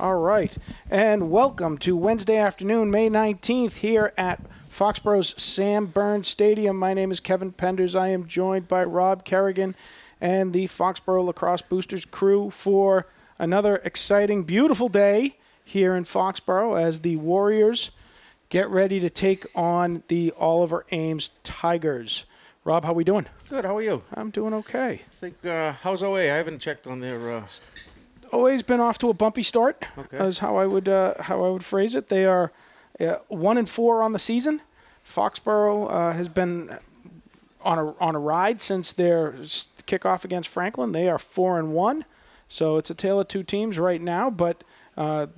All right, and welcome to Wednesday afternoon, May 19th, here at Foxborough's Sam Burns Stadium. My name is Kevin Penders. I am joined by Rob Kerrigan and the Foxborough Lacrosse Boosters crew for another exciting, beautiful day here in Foxborough as the Warriors get ready to take on the Oliver Ames Tigers. Rob, how we doing? Good. How are you? I'm doing okay. I think how's OA? I haven't checked on their. OA's been off to a bumpy start. Okay. Is how I would phrase it. They are 1-4 on the season. Foxborough has been on a ride since their kickoff against Franklin. They are 4-1, so it's a tale of two teams right now. But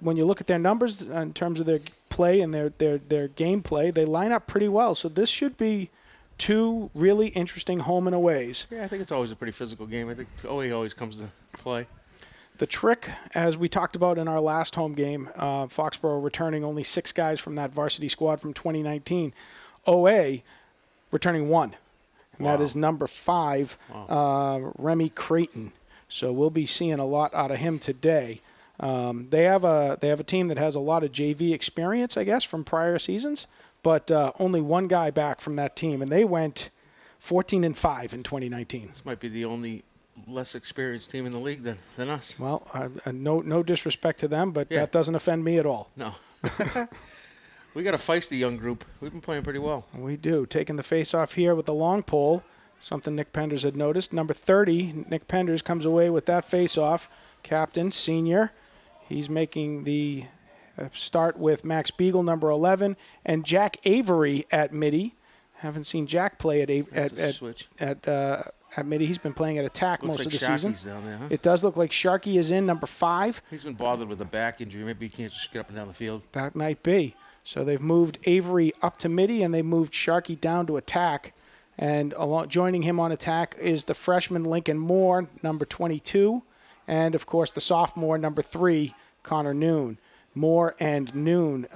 when you look at their numbers in terms of their play and their gameplay, they line up pretty well. So this should be two really interesting home and aways. Yeah, I think it's always a pretty physical game. I think OA always comes to play. The trick, as we talked about in our last home game, Foxborough returning only 6 guys from that varsity squad from 2019. OA returning 1, and that is number 5, Remy Creighton. So we'll be seeing a lot out of him today. They have a team that has a lot of JV experience, I guess, from prior seasons, but only one guy back from that team, and they went 14-5 in 2019. This might be the only less experienced team in the league than us. Well, no disrespect to them, but that doesn't offend me at all. No. We got a feisty young group. We've been playing pretty well. We do. Taking the face-off here with the long pole, something Nick Penders had noticed. Number 30, Nick Penders comes away with that face-off. Captain, senior. He's making the start with Max Beagle, number 11, and Jack Avery at midi. Haven't seen Jack play at midi. He's been playing at attack most of the season. Down there, huh? It does look like Sharkey is in, number 5. He's been bothered with a back injury. Maybe he can't just get up and down the field. That might be. So they've moved Avery up to midi, and they moved Sharkey down to attack. And joining him on attack is the freshman Lincoln Moore, number 22, and, of course, the sophomore, number 3, Connor Noon. Moore and Noon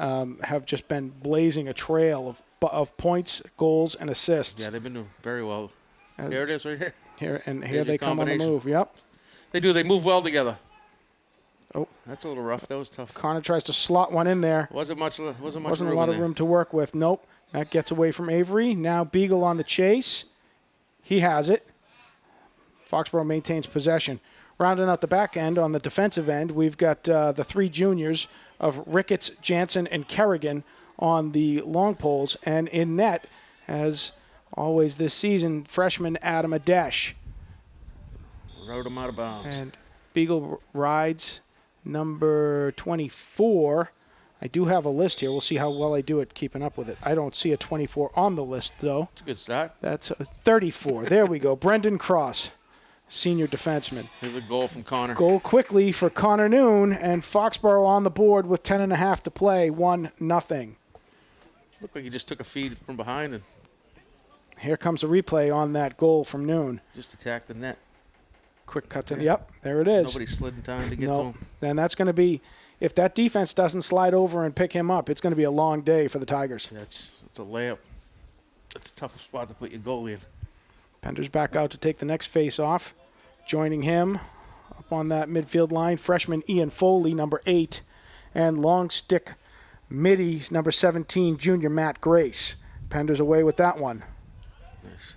have just been blazing a trail of points, goals, and assists. Yeah, they've been doing very well. Here it is right here. Here they come on the move. Yep. They do. They move well together. Oh, that's a little rough. That was tough. Connor tries to slot one in there. Wasn't a lot of room to work with. Nope. That gets away from Avery. Now Beagle on the chase. He has it. Foxborough maintains possession. Rounding out the back end on the defensive end, we've got the 3 juniors of Ricketts, Jansen, and Kerrigan on the long poles. And in net, as always this season, freshman Adam Adesh. Rode him out of bounds. And Beagle rides number 24. I do have a list here. We'll see how well I do at keeping up with it. I don't see a 24 on the list, though. It's a good start. That's a 34. There we go. Brendan Cross, senior defenseman. Here's a goal from Connor. Goal quickly for Connor Noon, and Foxborough on the board with 10.5 to play, 1-0. Looked like he just took a feed from behind and here comes a replay on that goal from Noon. just attacked the net. Quick cut to the up. There it is. Nobody slid in time to get to him. And that's going to be, if that defense doesn't slide over and pick him up, it's going to be a long day for the Tigers. Yeah, it's a layup. It's a tough spot to put your goalie in. Penders back out to take the next face off. Joining him up on that midfield line, freshman Ian Foley, number 8, and long stick midi, number 17, junior Matt Grace. Penders away with that one. Nice.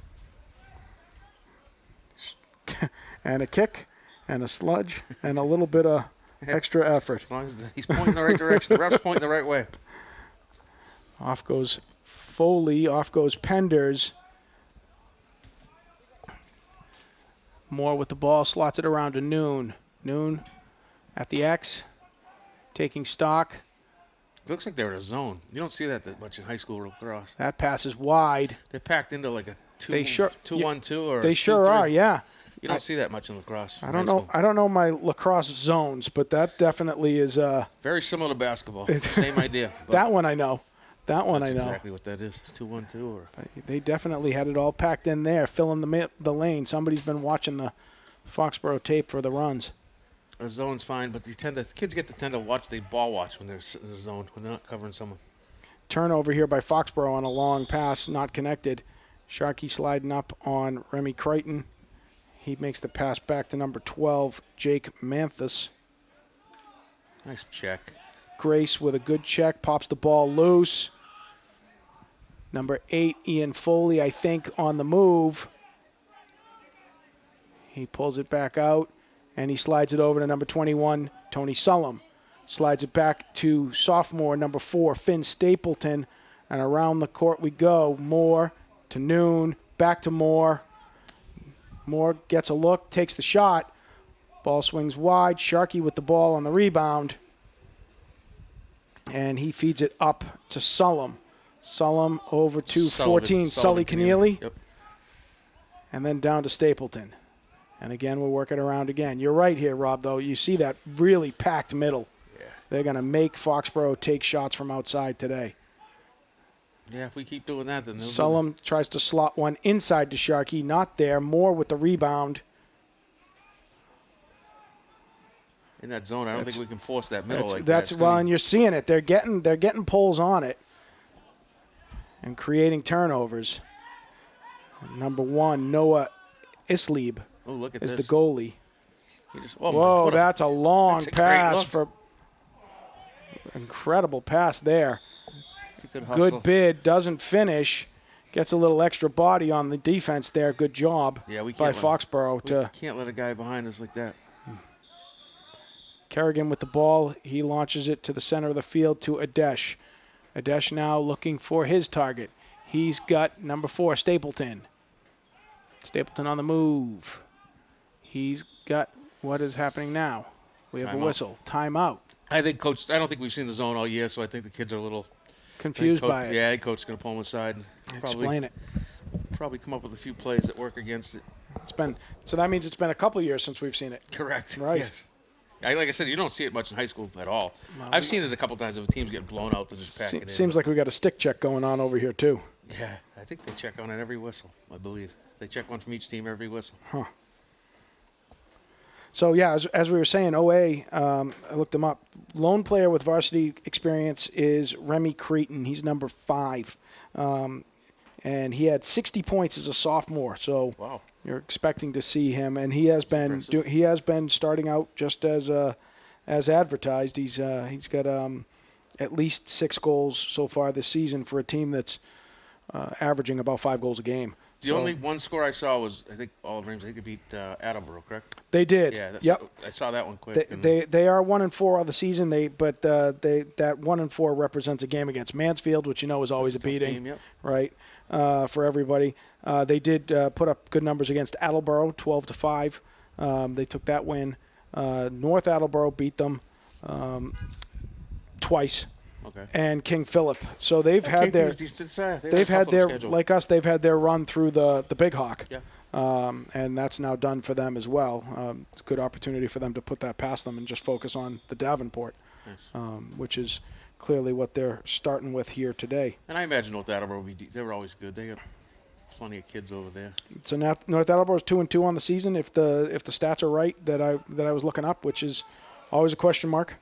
And a kick, and a sludge, and a little bit of extra effort. As long as he's pointing the right direction. The ref's pointing the right way. Off goes Foley. Off goes Penders. Moore with the ball. Slots it around to Noon. Noon at the X. Taking stock. It looks like they're in a zone. You don't see that much in high school lacrosse. That pass is wide. They're packed into like a 2-1-2 or they sure 2-3. are, yeah. You don't see that much in lacrosse. I don't know my lacrosse zones, but that definitely is very similar to basketball. Same idea. That one I know. That one I know. That's exactly what that is. 2-1-2 or they definitely had it all packed in there, filling the lane. Somebody's been watching the Foxborough tape for the runs. A zone's fine, but kids get to tend to watch. They ball watch when they're in the zone when they're not covering someone. Turnover here by Foxborough on a long pass, not connected. Sharkey sliding up on Remy Creighton. He makes the pass back to number 12, Jake Manthus. Nice check. Grace with a good check, pops the ball loose. Number 8, Ian Foley, I think, on the move. He pulls it back out, and he slides it over to number 21, Tony Sullum. Slides it back to sophomore, number 4, Finn Stapleton. And around the court we go. Moore to Noon, back to Moore. Moore gets a look, takes the shot. Ball swings wide. Sharkey with the ball on the rebound. And he feeds it up to Sullum. Sullum over to 14, Sully Keneally. Yep. And then down to Stapleton. And again, we're working around again. You're right here, Rob, though. You see that really packed middle. Yeah. They're going to make Foxborough take shots from outside today. Yeah, if we keep doing that, then Sullum tries to slot one inside to Sharkey. Not there. Moore with the rebound. In that zone, I don't think we can force that middle like that. Well, and you're seeing it. They're getting pulls on it and creating turnovers. Number 1, Noah Islieb is the goalie. Whoa, that's a long pass for incredible pass there. Good bid, doesn't finish. Gets a little extra body on the defense there. Good job by Foxborough. We can't let a guy behind us like that. Kerrigan with the ball. He launches it to the center of the field to Adesh. Adesh now looking for his target. He's got number 4, Stapleton. Stapleton on the move. He's got what is happening now. We have a whistle. Timeout. I don't think we've seen the zone all year, so I think the kids are a little confused by it. Yeah, the coach is going to pull them aside. Explain it. Probably come up with a few plays that work against it. So that means it's been a couple of years since we've seen it. Correct. Right. Yes. Like I said, you don't see it much in high school at all. Well, I've seen it a couple times if a team's getting blown out. Then just packing it in. Seems like we got a stick check going on over here too. Yeah, I think they check on it every whistle. I believe they check one from each team every whistle. Huh. So yeah, as we were saying, OA, I looked them up. Lone player with varsity experience is Remy Creighton. He's number 5, and he had 60 points as a sophomore. So wow. You're expecting to see him, and he has been starting out just as advertised. He's got at least 6 goals so far this season for a team that's averaging about 5 goals a game. The only one score I saw was, I think, Olive Ames. I think it beat Attleboro, correct? They did. Yeah. Yep. I saw that one quick. They are 1-4 on the season. But that 1-4 represents a game against Mansfield, which is always a beating, game, yep. Right? For everybody. They did put up good numbers against Attleboro, 12-5. They took that win. North Attleboro beat them twice. Okay. And King Philip. So they've had their like us. They've had their run through the Big Hawk. Yeah. And that's now done for them as well. It's a good opportunity for them to put that past them and just focus on the Davenport, nice. Which is clearly what they're starting with here today. And I imagine North Attleboro they were always good. They got plenty of kids over there. So North Attleboro is 2-2 on the season. If the stats are right that I was looking up, which is always a question mark.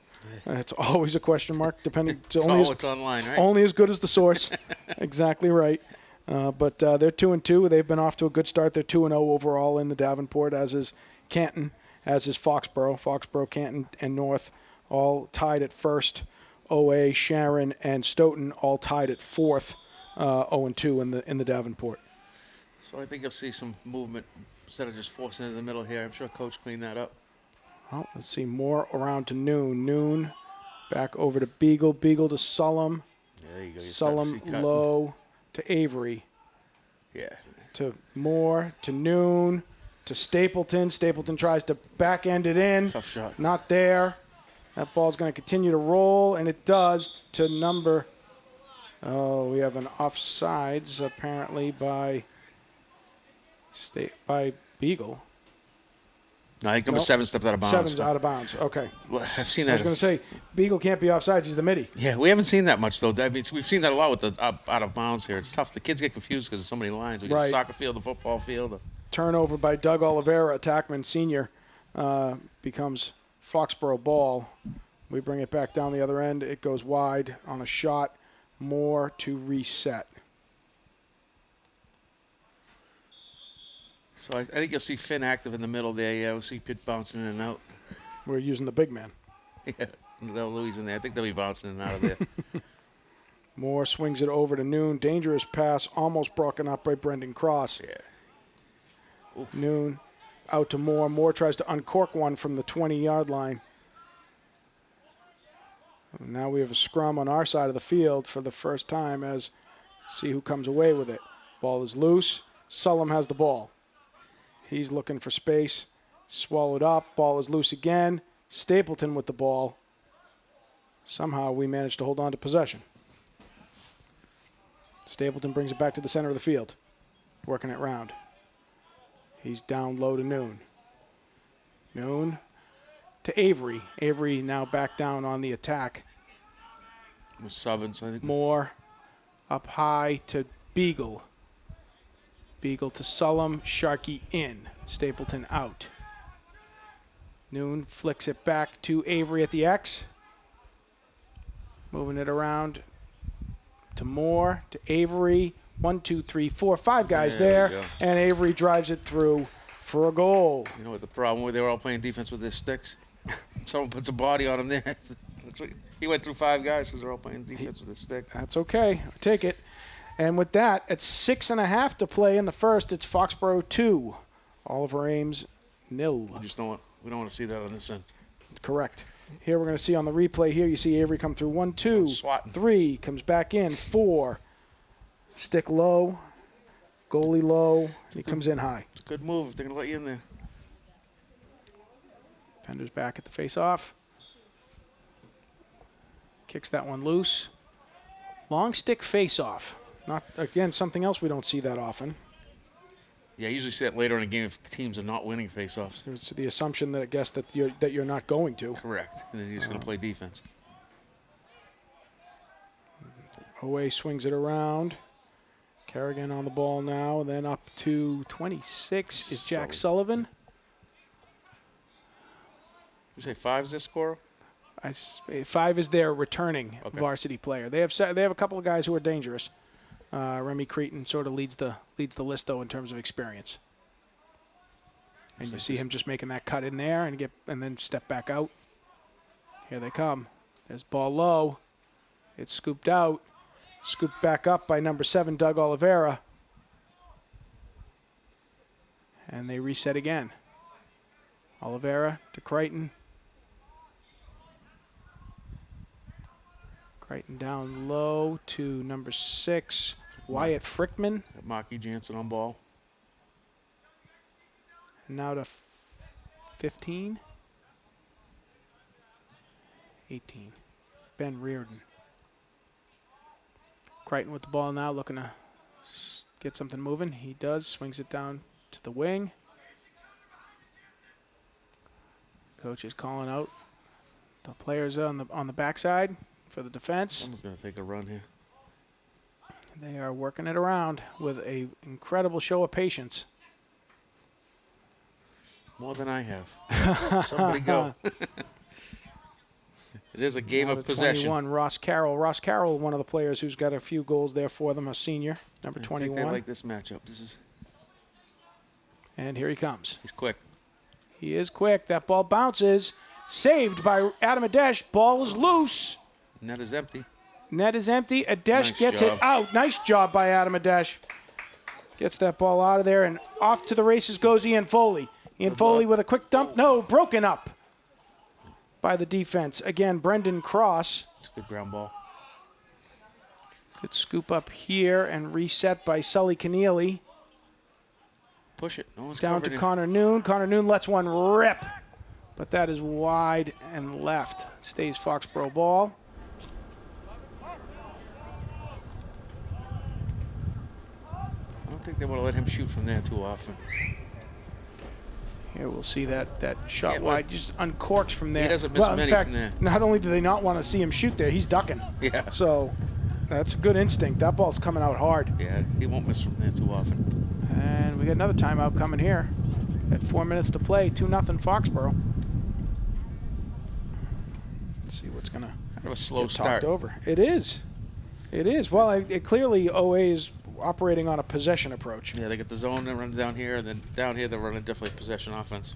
It's always a question mark, depending. It's online, right? Only as good as the source. Exactly right. But they're 2-2. They've been off to a good start. They're 2-0 overall in the Davenport, as is Canton, as is Foxborough. Foxborough, Canton, and North all tied at first. OA, Sharon, and Stoughton all tied at fourth, 0-2 in the Davenport. So I think you'll see some movement instead of just forcing it in the middle here. I'm sure Coach cleaned that up. Well, let's see. More around to Noon. Noon back over to Beagle. Beagle to Sullum. Yeah, there you go. Sullum low to Avery. Yeah. To Moore. To Noon. To Stapleton. Stapleton tries to back end it in. Tough shot. Not there. That ball's going to continue to roll, and it does to number. Oh, we have an offsides apparently by Beagle. No, I think number 7 stepped out of bounds. 7's out of bounds. Okay. Well, I've seen that. I was going to say, Beagle can't be offsides. He's the midi. Yeah, we haven't seen that much, though. I mean, we've seen that a lot with the out of bounds here. It's tough. The kids get confused because there's so many lines. We got the soccer field, the football field. Turnover by Doug Oliveira, attackman senior, becomes Foxborough ball. We bring it back down the other end. It goes wide on a shot. More to reset. So I think you'll see Finn active in the middle there. Yeah, we'll see Pitt bouncing in and out. We're using the big man. Yeah. Louis in there. I think they'll be bouncing in and out of there. Moore swings it over to Noon. Dangerous pass, almost broken up by Brendan Cross. Yeah. Oof. Noon out to Moore. Moore tries to uncork one from the 20-yard line. And now we have a scrum on our side of the field for the first time as see who comes away with it. Ball is loose. Sullum has the ball. He's looking for space. Swallowed up. Ball is loose again. Stapleton with the ball. Somehow we managed to hold on to possession. Stapleton brings it back to the center of the field. Working it round. He's down low to Noon. Noon to Avery. Avery now back down on the attack. With Subbins, I think. Moore up high to Beagle. Beagle to Sullum. Sharkey in. Stapleton out. Noon flicks it back to Avery at the X. Moving it around to Moore, to Avery. 1, 2, 3, 4, 5 guys there. And Avery drives it through for a goal. You know what the problem was? They were all playing defense with their sticks. Someone puts a body on him there. He went through 5 guys because they're all playing defense with his stick. That's okay. I'll take it. And with that, at 6.5 to play in the first, it's Foxborough 2. Oliver Ames 0. We don't want to see that on this end. Correct. Here we're going to see on the replay here, you see Avery come through 1, 2, 3, comes back in, 4. Stick low, goalie low, and he comes in high. It's a good move if they're going to let you in there. Pender's back at the face-off. Kicks that one loose. Long stick face-off. Not, again, something else we don't see that often. Yeah, I usually see that later in a game if teams are not winning face-offs. It's the assumption that I guess that you're not going to. Correct. And then you're just going to play defense. Owe swings it around. Kerrigan on the ball now. And then up to 26 is Jack Sullivan. You say 5 is their scorer? 5 is their returning varsity player. They have a couple of guys who are dangerous. Remy Cretin sort of leads the list though in terms of experience. And you see him just making that cut in there and then step back out. Here they come. There's ball low. It's scooped out. Scooped back up by number 7, Doug Oliveira. And they reset again. Oliveira to Crichton. Crichton down low to number 6, Wyatt Frickman. Marky Jansen on ball. And now to 15. 18. Ben Reardon. Crichton with the ball now, looking to get something moving. He does. Swings it down to the wing. Coach is calling out the players on the backside for the defense. Someone's going to take a run here. They are working it around with an incredible show of patience. More than I have. Somebody go. It is a game of possession. 21, Ross Carroll. Ross Carroll, one of the players who's got a few goals there for them, a senior, number 21. I think they like this matchup. And here he comes. He's quick. He is quick. That ball bounces. Saved by Adam Adesh. Ball is loose. Net is empty. Net is empty. Adesh gets it out. Nice job by Adam Adesh. Gets that ball out of there, and off to the races goes Ian Foley. Ian Foley with a quick dump. No, broken up by the defense. Again, Brendan Cross. It's a good ground ball. Good scoop up here and reset by Sully Keneally. Push it. No one's down to him. Connor Noon. Connor Noon lets one rip, but that is wide and left. Stays Foxborough ball. I don't think they want to let him shoot from there too often. Here we'll see that shot wide just uncorks from there. He doesn't miss many in fact, from there. Not only do they not want to see him shoot there, he's ducking. Yeah. So that's a good instinct. That ball's coming out hard. Yeah, he won't miss from there too often. And we got another timeout coming here. At 4 minutes to play, 2-0 Foxborough. Let's see what's gonna kind of a slow get start. Talked over. It is. It is. Well, clearly OA is operating on a possession approach. Yeah, they get the zone and run down here, and then down here they're running definitely possession offense.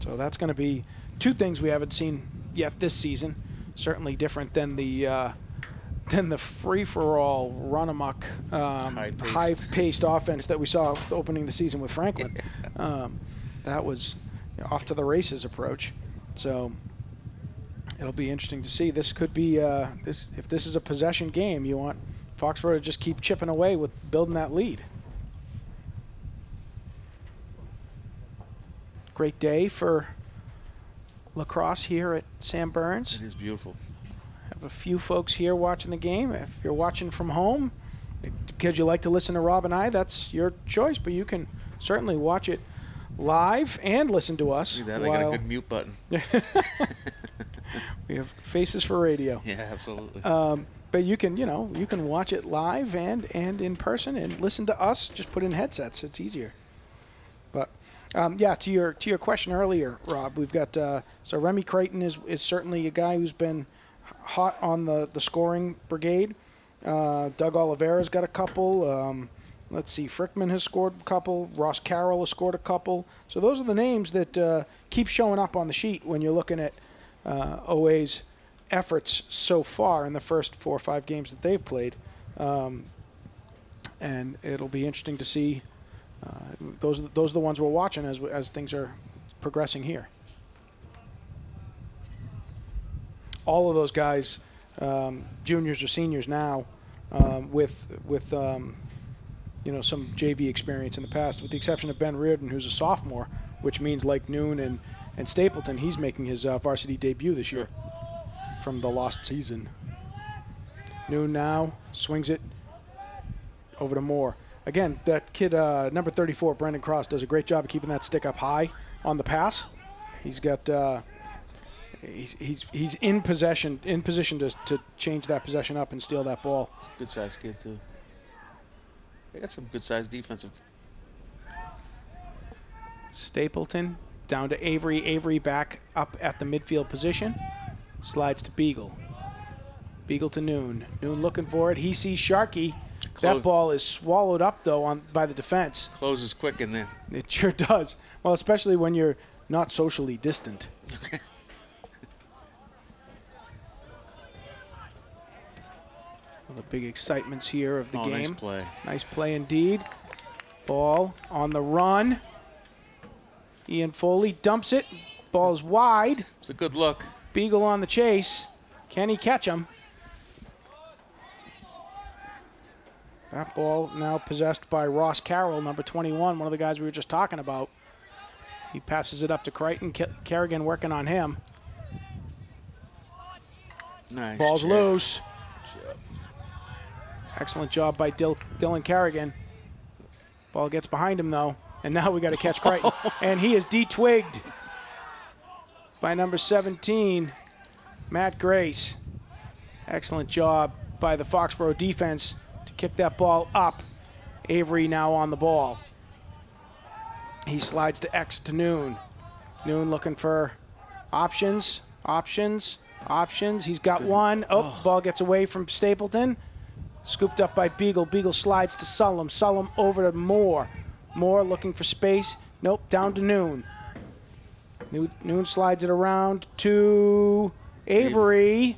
So that's going to be two things we haven't seen yet this season. certainly different than the free-for-all, run-amok, high-paced offense that we saw opening the season with Franklin. That was off to the races approach. So it'll be interesting to see. This could be if this is a possession game, you want Foxborough to just keep chipping away with building that lead. Great day for lacrosse here at Sam Burns. It is beautiful. Have a few folks here watching the game. If you're watching from home, because you like to listen to Rob and I, that's your choice, but you can certainly watch it live and listen to us. See that? I got a good mute button. We have faces for radio. Yeah, absolutely. But you can watch it live and in person and listen to us. Just put in headsets. It's easier. But to your question earlier, Rob, we've got so Remy Creighton is certainly a guy who's been hot on the scoring brigade. Doug Oliveira's got a couple. Let's see, Frickman has scored a couple. Ross Carroll has scored a couple. So those are the names that keep showing up on the sheet when you're looking at OA's efforts so far in the first 4 or 5 games that they've played. And it'll be interesting to see. Those are the ones we're watching as things are progressing here. All of those guys, juniors or seniors now, with some JV experience in the past, with the exception of Ben Reardon, who's a sophomore, which means like Noon and Stapleton, he's making his varsity debut this year from the lost season. Noon now swings it over to Moore. Again, that kid, number 34, Brendan Cross, does a great job of keeping that stick up high on the pass. He's got he's in position to change that possession up and steal that ball. Good sized kid too. They got some good sized defensive. Stapleton down to Avery. Avery back up at the midfield position. Slides to Beagle. Beagle to Noon. Noon looking for it. He sees Sharkey. That ball is swallowed up, though, by the defense. Closes quick in there. It sure does. Well, especially when you're not socially distant. One of the big excitements here of the game. Nice play. Nice play indeed. Ball on the run. Ian Foley dumps it. Ball's wide. It's a good look. Beagle on the chase. Can he catch him? That ball now possessed by Ross Carroll, number 21, one of the guys we were just talking about. He passes it up to Creighton. Kerrigan working on him. Nice. Ball's check. loose. Good job. Excellent job by Dylan Kerrigan. Ball gets behind him, though. And now we got to catch Creighton. And he is de-twigged by number 17, Matt Grace. Excellent job by the Foxborough defense to kick that ball up. Avery now on the ball. He slides to X to Noon. Noon looking for options. He's got one. Oh, ball gets away from Stapleton. Scooped up by Beagle. Beagle slides to Sullum. Sullum over to Moore. Moore looking for space. Nope, down to Noon. Noon slides it around to Avery.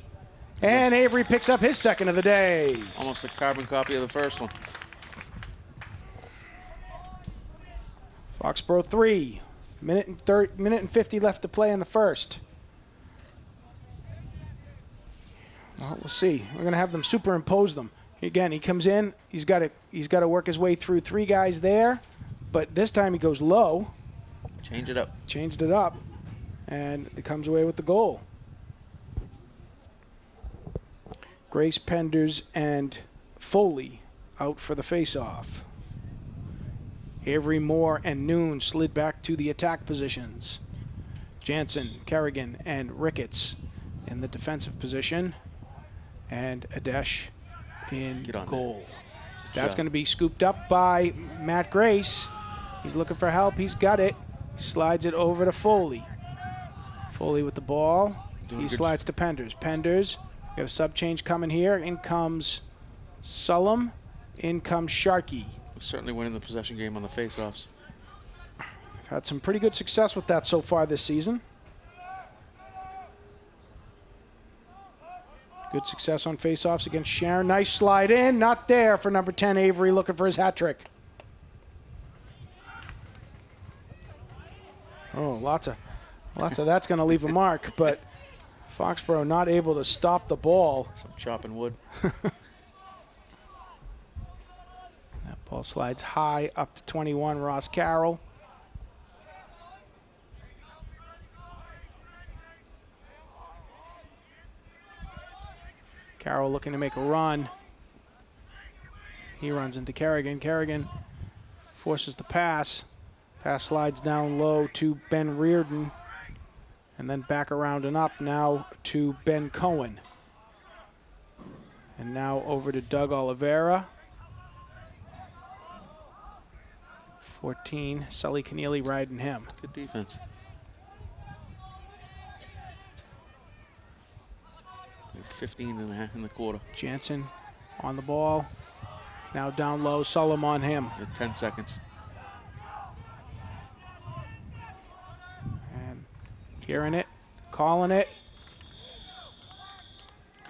And Avery picks up his second of the day. Almost a carbon copy of the first one. Foxborough 3. Minute and 50 left to play in the first. Well, we'll see. We're going to have them superimpose them. Again, he comes in. He's got to work his way through 3 guys there. But this time he goes low. Change it up. Changed it up. And he comes away with the goal. Grace, Penders, and Foley out for the face-off. Avery, Moore, and Noon slid back to the attack positions. Jansen, Kerrigan, and Ricketts in the defensive position. And Adesh in goal. That's going to be scooped up by Matt Grace. He's looking for help. He's got it. He slides it over to Foley. Foley with the ball. He slides to Penders. Penders, got a sub change coming here. In comes Sullum. In comes Sharkey. Certainly winning the possession game on the faceoffs. I've had some pretty good success with that so far this season. Good success on faceoffs against Sharon. Nice slide in. Not there for number 10, Avery, looking for his hat trick. Oh, lots of that's going to leave a mark, but Foxborough not able to stop the ball. Some chopping wood. That ball slides high up to 21, Ross Carroll. Carroll looking to make a run. He runs into Kerrigan. Kerrigan forces the pass. Pass slides down low to Ben Reardon. And then back around and up now to Ben Cohen. And now over to Doug Oliveira. 14, Sully Keneally riding him. Good defense. We have 15 in the quarter. Jansen on the ball. Now down low, Sullum on him. 10 seconds. And hearing it, calling it.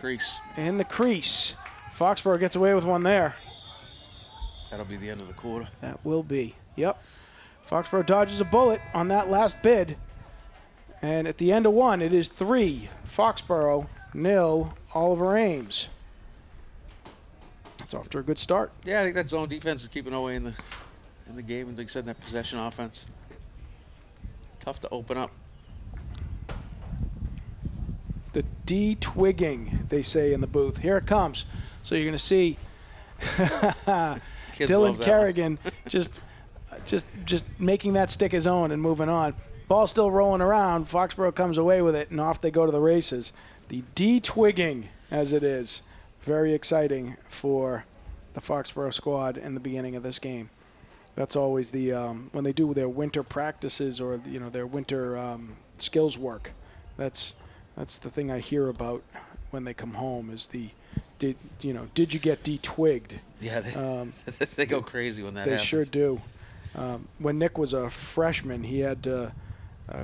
Crease. In the crease. Foxborough gets away with one there. That'll be the end of the quarter. That will be. Yep. Foxborough dodges a bullet on that last bid. And at the end of one, it is 3 Foxborough, 0 Oliver Ames. It's off to a good start. Yeah, I think that zone defense is keeping away in the game, and like I said, that possession offense. Tough to open up. The de-twigging, they say in the booth. Here it comes. So you're going to see Dylan Kerrigan just making that stick his own and moving on. Ball still rolling around. Foxborough comes away with it, and off they go to the races. The de-twigging, as it is. Very exciting for the Foxborough squad in the beginning of this game. That's always the when they do their winter practices or their winter skills work. That's the thing I hear about when they come home is did you get de-twigged? Yeah, they go crazy when that happens. They sure do. When Nick was a freshman, he had to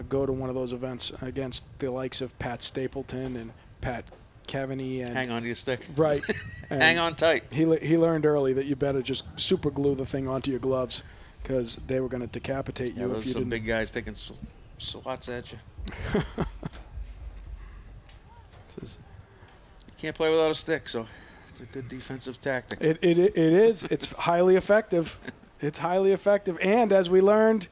go to one of those events against the likes of Pat Stapleton and Pat Kavanagh. And hang on to your stick. Right. Hang on tight. He learned early that you better just super glue the thing onto your gloves because they were going to decapitate you if you didn't. Some big guys taking swats at you. You can't play without a stick, so it's a good defensive tactic. It is. It's highly effective. It's highly effective. And as we learned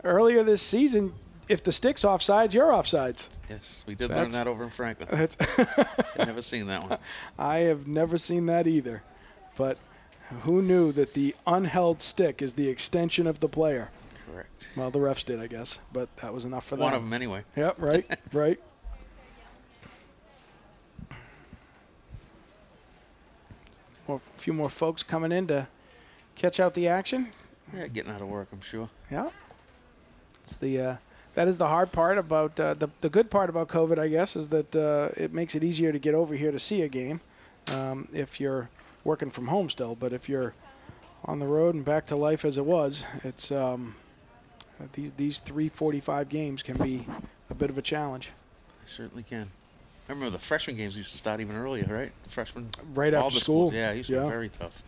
earlier this season, if the stick's offsides, you're offsides. Yes, we did learn that over in Franklin. I've never seen that one. I have never seen that either. But who knew that the unheld stick is the extension of the player? Correct. Well, the refs did, I guess, but that was enough for them. One of them anyway. Yep, right, right. A few more folks coming in to catch out the action. Yeah, getting out of work, I'm sure. Yeah. It's that is the hard part about the good part about COVID, I guess, is that it makes it easier to get over here to see a game if you're working from home still. But if you're on the road and back to life as it was, it's these 3:45 games can be a bit of a challenge. They certainly can. I remember the freshman games used to start even earlier, right? The freshmen. Right after school. Yeah, it used to be very tough.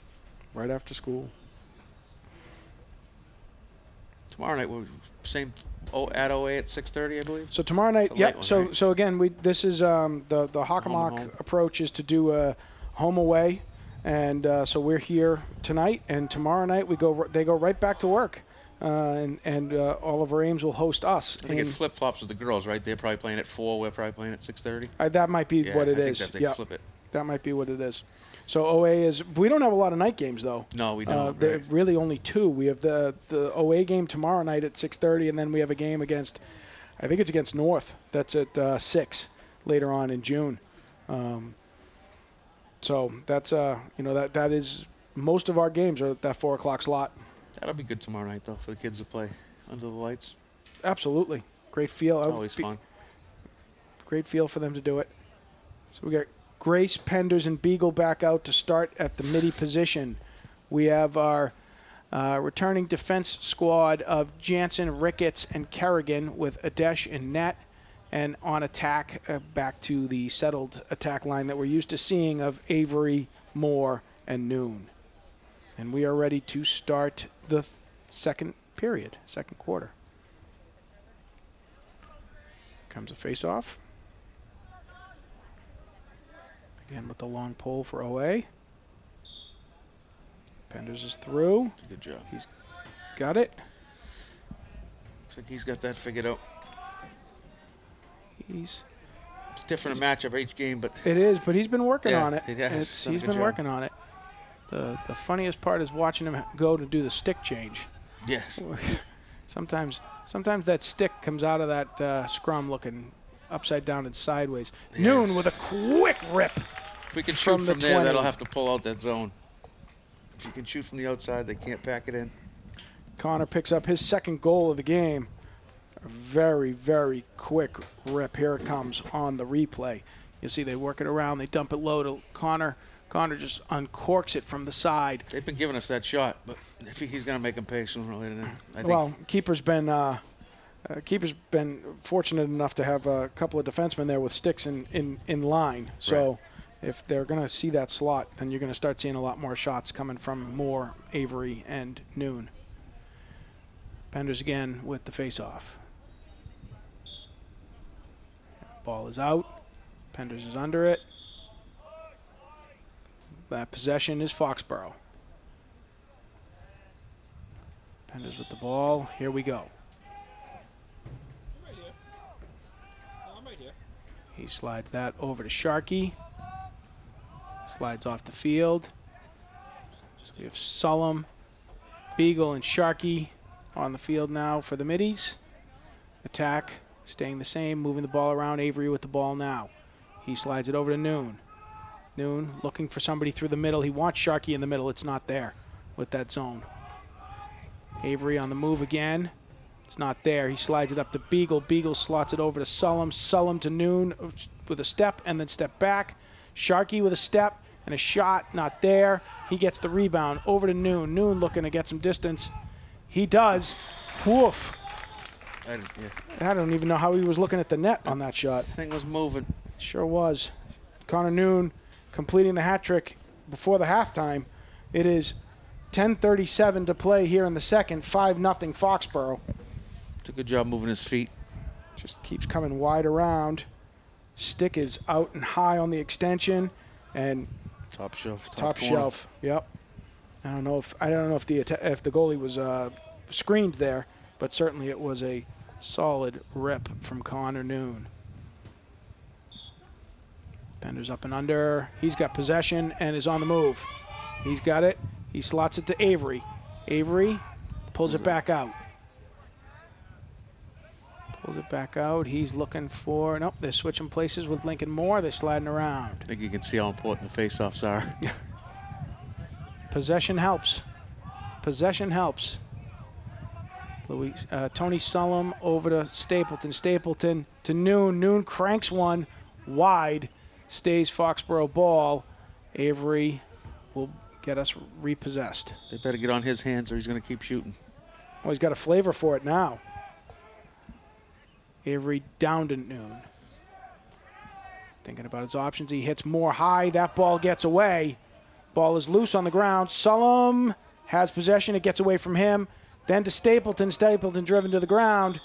Right after school. Tomorrow night, same at OA at 6:30, I believe. So tomorrow night, yep. One, So right? So again, this is the Hockomock approach is to do a home away, and so we're here tonight, and tomorrow night they go right back to work, and Oliver Ames will host us. I think it flip flops with the girls, right? They're probably playing at 4. We're probably playing at 6:30. That might be what it is. Yeah, flip it. That might be what it is. So OA is. We don't have a lot of night games though. No, we don't. There are really only 2. We have the OA game tomorrow night at 6:30, and then we have a game against, I think it's against North. That's at 6 later on in June. So that's that is most of our games are at that 4 o'clock slot. That'll be good tomorrow night though for the kids to play under the lights. Absolutely, great feel. It's always fun. Great feel for them to do it. So we got Grace, Penders, and Beagle back out to start at the midi position. We have our returning defense squad of Jansen, Ricketts, and Kerrigan with Adesh and Net. And on attack, back to the settled attack line that we're used to seeing of Avery, Moore, and Noon. And we are ready to start the second period, second quarter. Comes a face-off. Again with the long pole for OA. Penders is through. Good job. He's got it. Looks like he's got that figured out. It's different a matchup each game, but it is. But he's been working on it. He's been working on it. The funniest part is watching him go to do the stick change. Yes. Sometimes that stick comes out of that scrum looking upside down and sideways. Yes. Noon with a quick rip. If we can shoot from there, that'll have to pull out that zone. If you can shoot from the outside, they can't pack it in. Connor picks up his second goal of the game. A very, very quick rip. Here it comes on the replay. You see they work it around. They dump it low to Connor. Connor just uncorks it from the side. They've been giving us that shot, but if he's going to make him pay sooner or later. Well, keeper's been fortunate enough to have a couple of defensemen there with sticks in line. So right. If they're going to see that slot, then you're going to start seeing a lot more shots coming from Moore, Avery, and Noon. Penders again with the face-off. Ball is out. Penders is under it. That possession is Foxborough. Penders with the ball. Here we go. He slides that over to Sharkey. Slides off the field. So we have Sullum, Beagle, and Sharkey on the field now for the middies. Attack staying the same, moving the ball around. Avery with the ball now. He slides it over to Noon. Noon looking for somebody through the middle. He wants Sharkey in the middle. It's not there with that zone. Avery on the move again. It's not there. He slides it up to Beagle. Beagle slots it over to Sullum. Sullum to Noon with a step and then step back. Sharkey with a step and a shot. Not there. He gets the rebound over to Noon. Noon looking to get some distance. He does. Woof. I don't even know how he was looking at the net on that shot. Thing was moving. Sure was. Connor Noon completing the hat trick before the halftime. It is 10:37 to play here in the second. 5-0 Foxborough. Did a good job moving his feet. Just keeps coming wide around. Stick is out and high on the extension, and top shelf. Top shelf. Yep. I don't know if the goalie was screened there, but certainly it was a solid rip from Connor Noon. Penders up and under. He's got possession and is on the move. He's got it. He slots it to Avery. Avery pulls it back out. Pulls it back out. He's looking for... Nope, they're switching places with Lincoln Moore. They're sliding around. I think you can see how important the face-offs are. Possession helps. Possession helps. Tony Sullum over to Stapleton. Stapleton to Noon. Noon cranks one wide. Stays Foxborough ball. Avery will get us repossessed. They better get on his hands or he's going to keep shooting. Well, he's got a flavor for it now. Avery down to Noon. Thinking about his options. He hits more high. That ball gets away. Ball is loose on the ground. Sullum has possession. It gets away from him. Then to Stapleton. Stapleton driven to the ground.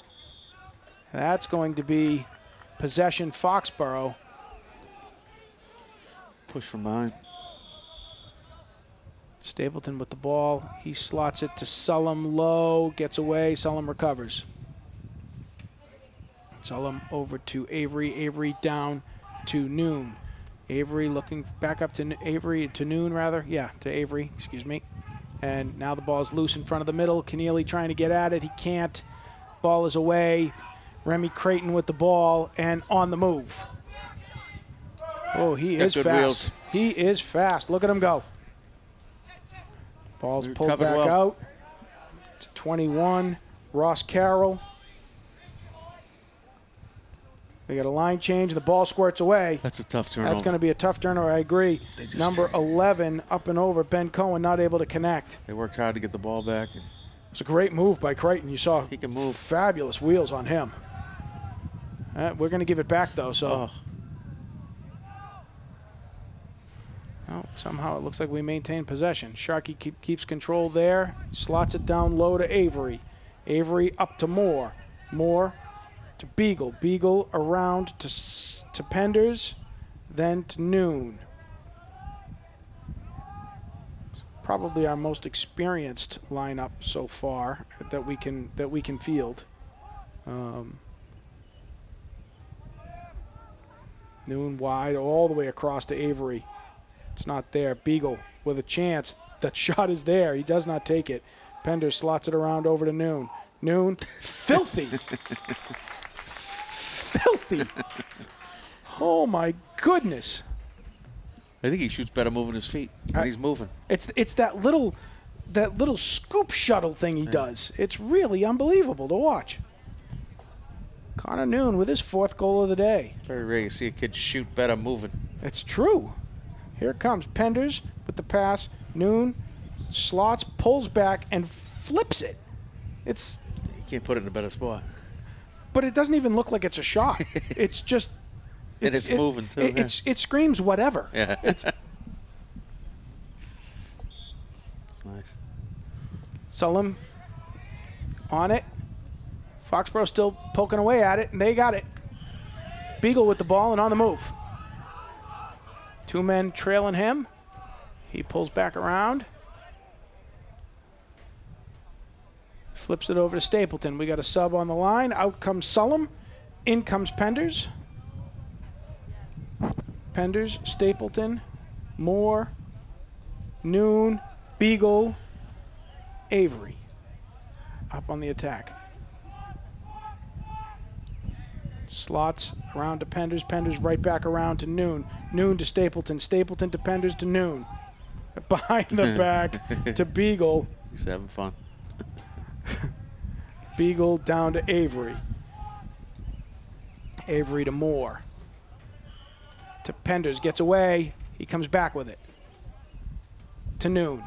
That's going to be possession Foxborough. Push from behind. Stapleton with the ball. He slots it to Sullum low. Gets away. Sullum recovers. Sullum over to Avery. Avery down to Noon. Avery looking back up to Noon rather. Yeah, to Avery, excuse me. And now the ball is loose in front of the middle. Keneally trying to get at it. He can't. Ball is away. Remy Creighton with the ball and on the move. Oh, he is fast. Wheels. He is fast. Look at him go. Ball's pulled back out. To 21. Ross Carroll. They got a line change. The ball squirts away. That's a tough turnover. That's going to be a tough turnover. I agree. Number 11 up and over. Ben Cohen not able to connect. They worked hard to get the ball back. It's a great move by Creighton. You saw he can move. Fabulous wheels on him. We're going to give it back, though, so. Oh. Oh, somehow it looks like we maintain possession. Sharkey keeps control there. Slots it down low to Avery. Avery up to Moore. Moore to Beagle. Beagle around to Penders, then to Noon. Probably our most experienced lineup so far that we can field. Noon wide all the way across to Avery. It's not there. Beagle with a chance. That shot is there. He does not take it. Penders slots it around over to Noon. Noon, filthy. Filthy. Oh, my goodness. I think he shoots better moving his feet when he's moving. It's that little scoop shuttle thing he does. It's really unbelievable to watch. Connor Noon with his 4th goal of the day. Very rare you see a kid shoot better moving. It's true. Here comes Penders with the pass. Noon slots, pulls back, and flips it. It's. You can't put it in a better spot. But it doesn't even look like it's a shot. It's just. It's moving too. It screams whatever. Yeah. It's nice. Sullum on it. Foxborough still poking away at it, and they got it. Beagle with the ball and on the move. 2 men trailing him. He pulls back around. Flips it over to Stapleton. We got a sub on the line. Out comes Sullum. In comes Penders. Penders, Stapleton, Moore, Noon, Beagle, Avery. Up on the attack. Slots around to Penders. Penders right back around to Noon. Noon to Stapleton. Stapleton to Penders to Noon. Behind the back to Beagle. He's having fun. Beagle down to Avery. Avery to Moore. To Penders. Gets away. He comes back with it. To Noon.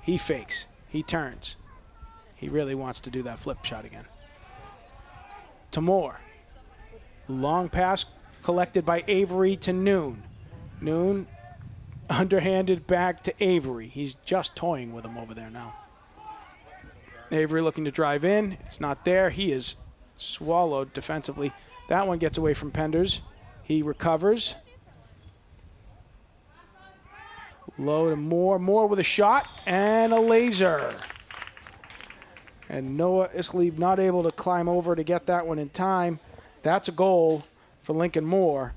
He fakes. He turns. He really wants to do that flip shot again. To Moore. Long pass collected by Avery to Noon. Noon underhanded back to Avery. He's just toying with him over there now. Avery looking to drive in. It's not there. He is swallowed defensively. That one gets away from Penders. He recovers. Low to Moore. Moore with a shot and a laser. And Noah Isley not able to climb over to get that one in time. That's a goal for Lincoln Moore,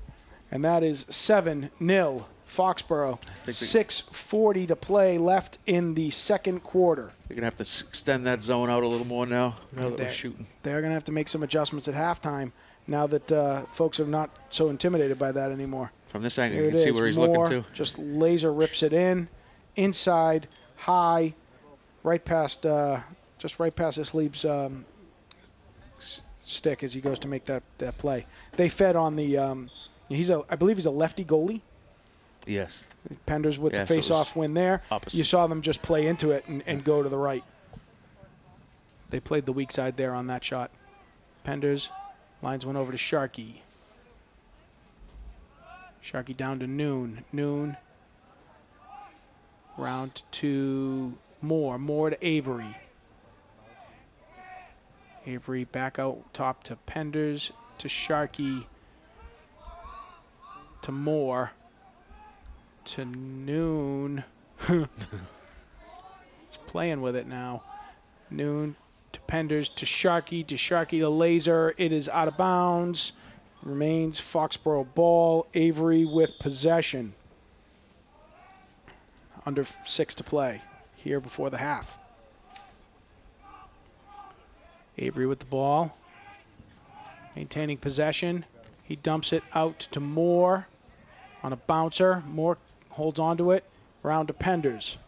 and that is 7-0 Foxborough. 6:40 to play left in the second quarter. They're going to have to extend that zone out a little more now that we're shooting. They're going to have to make some adjustments at halftime now that folks are not so intimidated by that anymore. From this angle, you can see where he's looking to. Just laser rips it in, inside, high, right past, just right past Isley's stick as he goes to make that play. They fed on the I believe he's a lefty goalie. Yes. Penders with the face-off win there. Opposite. You saw them just play into it and go to the right. They played the weak side there on that shot. Penders lines one over to Sharkey. Sharkey down to Noon. Noon round to Moore. Moore to Avery. Avery back out top to Penders, to Sharkey, to Moore, to Noon. He's playing with it now. Noon to Penders, to Sharkey to laser. It is out of bounds. Remains Foxborough ball. Avery with possession. Under 6 to play here before the half. Avery with the ball, maintaining possession. He dumps it out to Moore on a bouncer. Moore holds onto it, round to Penders.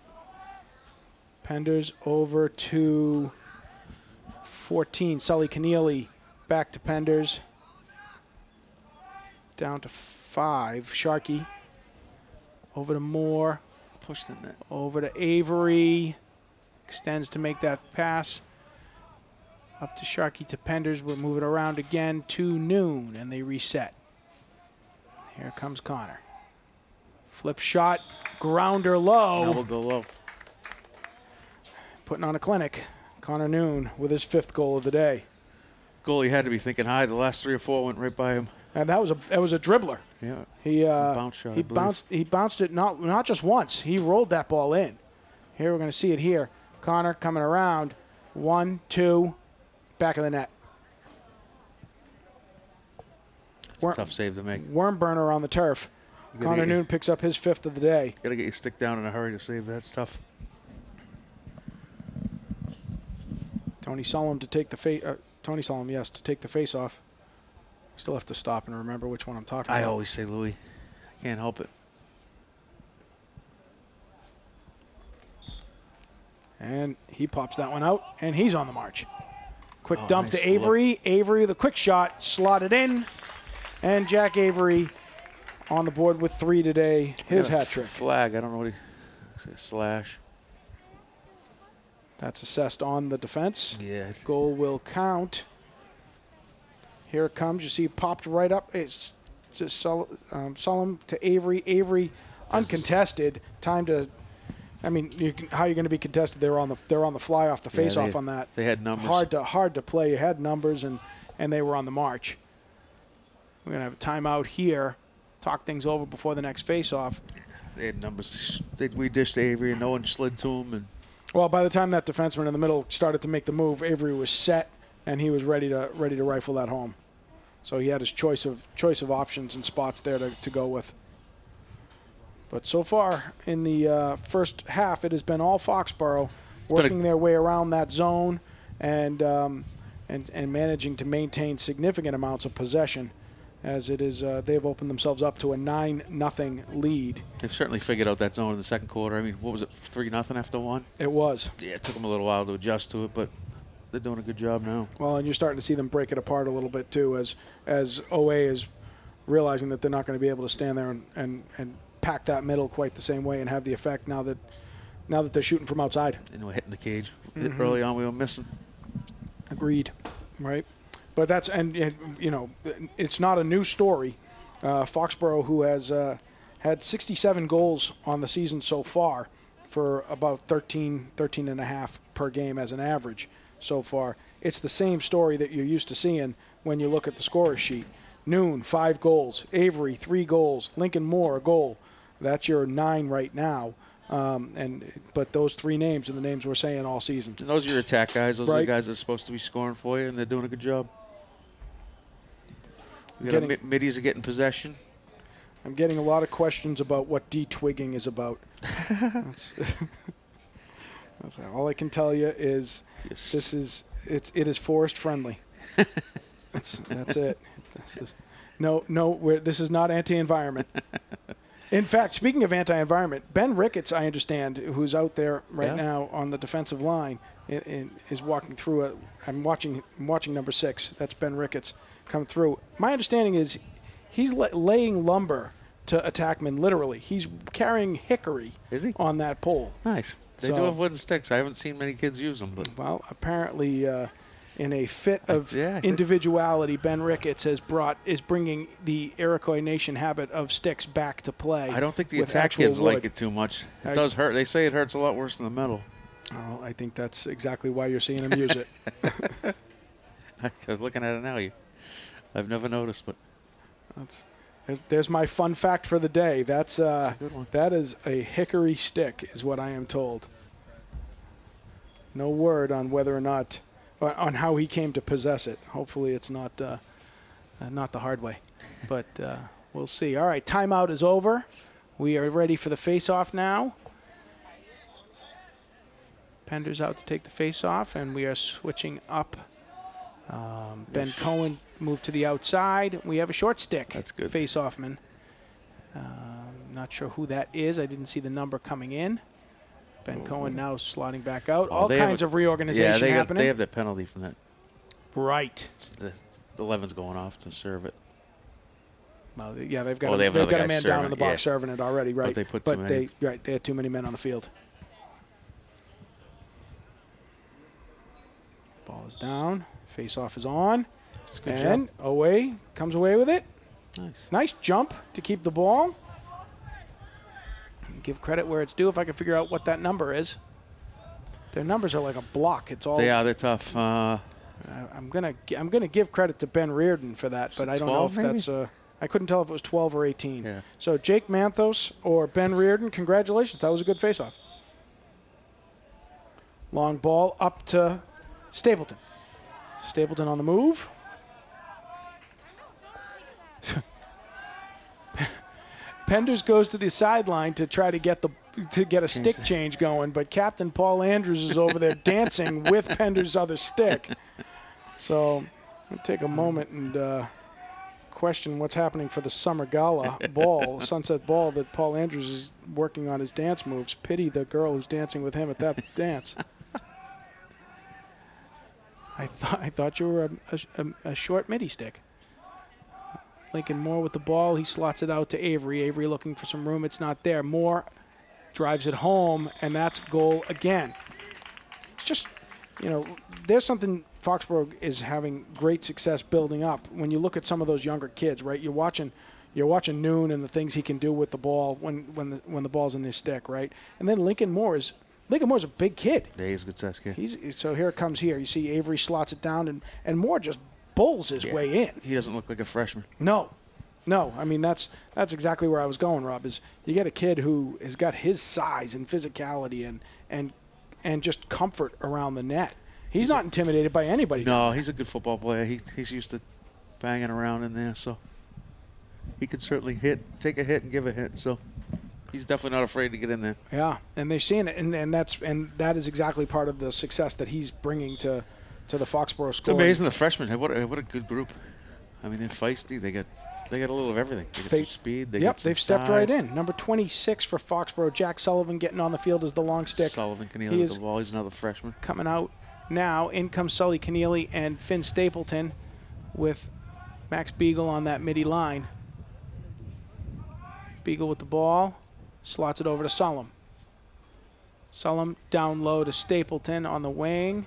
Penders over to 14, Sully Keneally, back to Penders. Down to 5, Sharkey. Over to Moore. Pushed in that. Over to Avery. Extends to make that pass. Up to Sharkey to Penders. We're moving around again to Noon, and they reset. Here comes Connor. Flip shot, grounder low. Now we'll go low. Putting on a clinic. Connor Noon with his 5th goal of the day. Goalie had to be thinking high. The last 3 or 4 went right by him. And that was a dribbler. Yeah. He bounce shot, he bounced it not just once. He rolled that ball in. Here we're going to see it here. Connor coming around. 1, 2, back of the net. Tough save to make. Worm burner on the turf. Connor Noon picks up his 5th of the day. Got to get your stick down in a hurry to save that. It's tough. Tony Solomon to take the to take the face off. Still have to stop and remember which one I'm talking about. I always say Louis. I can't help it. And he pops that one out, and he's on the march. Quick dump nice to Avery. look. Avery, the quick shot, slotted in. And Jack Avery on the board with 3 today, his hat trick. Flag. I don't know what he slash. That's assessed on the defense. Yeah. Goal will count. Here it comes. You see it popped right up. It's just Solomon to Avery. Avery uncontested. Time to. I mean, how are you going to be contested? They're on the fly off the face off on that. They had numbers. Hard to play. You had numbers and they were on the march. We're going to have a timeout here. Talk things over before the next face off. They had numbers. We dished Avery and no one slid to him. And well, by the time that defenseman in the middle started to make the move, Avery was set and he was ready to rifle that home. So he had his choice of options and spots there to go with. But so far in the first half, it has been all Foxborough working their way around that zone and managing to maintain significant amounts of possession, as it is they've opened themselves up to a 9-0 lead. They've certainly figured out that zone in the second quarter. I mean, what was it, 3-0 after 1? It was. Yeah, it took them a little while to adjust to it, but they're doing a good job now. Well, and you're starting to see them break it apart a little bit too, as OA is realizing that they're not going to be able to stand there and pack that middle quite the same way and have the effect now that they're shooting from outside. And we're hitting the cage. Early on, we were missing. Agreed, right? But that's and you know, it's not a new story. Foxborough, who has had 67 goals on the season so far, for about 13 and a half per game as an average so far. It's the same story that you're used to seeing when you look at the scorer sheet. Noon, 5 goals. Avery, 3 goals. Lincoln Moore, a goal. That's your 9 right now. But those 3 names are the names we're saying all season. And those are your attack guys. Those right. are the guys that are supposed to be scoring for you, and they're doing a good job. Middies are getting possession. I'm getting a lot of questions about what de-twigging is about. That's all I can tell you is it is forest friendly. That's it. This is not anti-environment. In fact, speaking of anti-environment, Ben Ricketts, I understand, who's out there right now on the defensive line, is walking through. I'm watching number 6. That's Ben Ricketts come through. My understanding is he's laying lumber to attackmen. Literally, he's carrying hickory. Is he? On that pole? Nice. They do have wooden sticks. I haven't seen many kids use them, but well, apparently. In a fit of individuality, Ben Ricketts is bringing the Iroquois Nation habit of sticks back to play. I don't think the attack kids like it too much. It does hurt. They say it hurts a lot worse than the metal. Oh, I think that's exactly why you're seeing them use it. I'm looking at it now. I've never noticed, but there's my fun fact for the day. That's a good one. That is a hickory stick, is what I am told. No word on whether or not. On how he came to possess it. Hopefully it's not the hard way. But we'll see. All right, timeout is over. We are ready for the face-off now. Pender's out to take the face-off, and we are switching up. Ben Cohen moved to the outside. We have a short stick. That's good. Face-off-man. Not sure who that is. I didn't see the number coming in. Ben Cohen now slotting back out. All kinds of reorganization happening. They have that penalty from that. Right. The 11's going off to serve it. Well, yeah, they've got a man down in the box serving it already, right? But they had too many men on the field. Ball is down. Face-off is on. And away, comes away with it. Nice. Nice jump to keep the ball. Give credit where it's due if I can figure out what that number is. Their numbers are like a block. It's all. They're tough. I'm gonna give credit to Ben Reardon for that, but I don't know if maybe? that's I couldn't tell if it was 12 or 18. Yeah. So Jake Manthos or Ben Reardon, congratulations. That was a good face-off. Long ball up to Stapleton. Stapleton on the move. Penders goes to the sideline to try to get a stick change going, but Captain Paul Andrews is over there dancing with Penders' other stick. So we'll take a moment and question what's happening for the Summer Gala ball, sunset ball that Paul Andrews is working on his dance moves. Pity the girl who's dancing with him at that dance. I thought you were a short midi stick. Lincoln Moore with the ball. He slots it out to Avery. Avery looking for some room. It's not there. Moore drives it home, and that's goal again. It's just, there's something Foxborough is having great success building up. When you look at some of those younger kids, right? You're watching Noon and the things he can do with the ball when the ball's in his stick, right? And then Lincoln Moore's a big kid. Yeah, he's a good size kid. So here it comes here. You see Avery slots it down, and Moore just bowls his way in. He doesn't look like a freshman. No. I mean, that's exactly where I was going, Rob, is you get a kid who has got his size and physicality and just comfort around the net. He's not intimidated by anybody. No, he's a good football player. He's used to banging around in there, so he can certainly take a hit and give a hit, so he's definitely not afraid to get in there. Yeah, and they're seeing it, and that is exactly part of the success that he's bringing to the Foxborough It's squad. amazing the freshmen. What a good group. I mean, they're feisty. They got a little of everything. They got some speed. They've stepped right in. Number 26 for Foxborough, Jack Sullivan getting on the field as the long stick. Sullivan Keneally with the ball. He's another freshman. Coming out now. In comes Sully Keneally and Finn Stapleton with Max Beagle on that midi line. Beagle with the ball. Slots it over to Sullum. Sullum down low to Stapleton on the wing.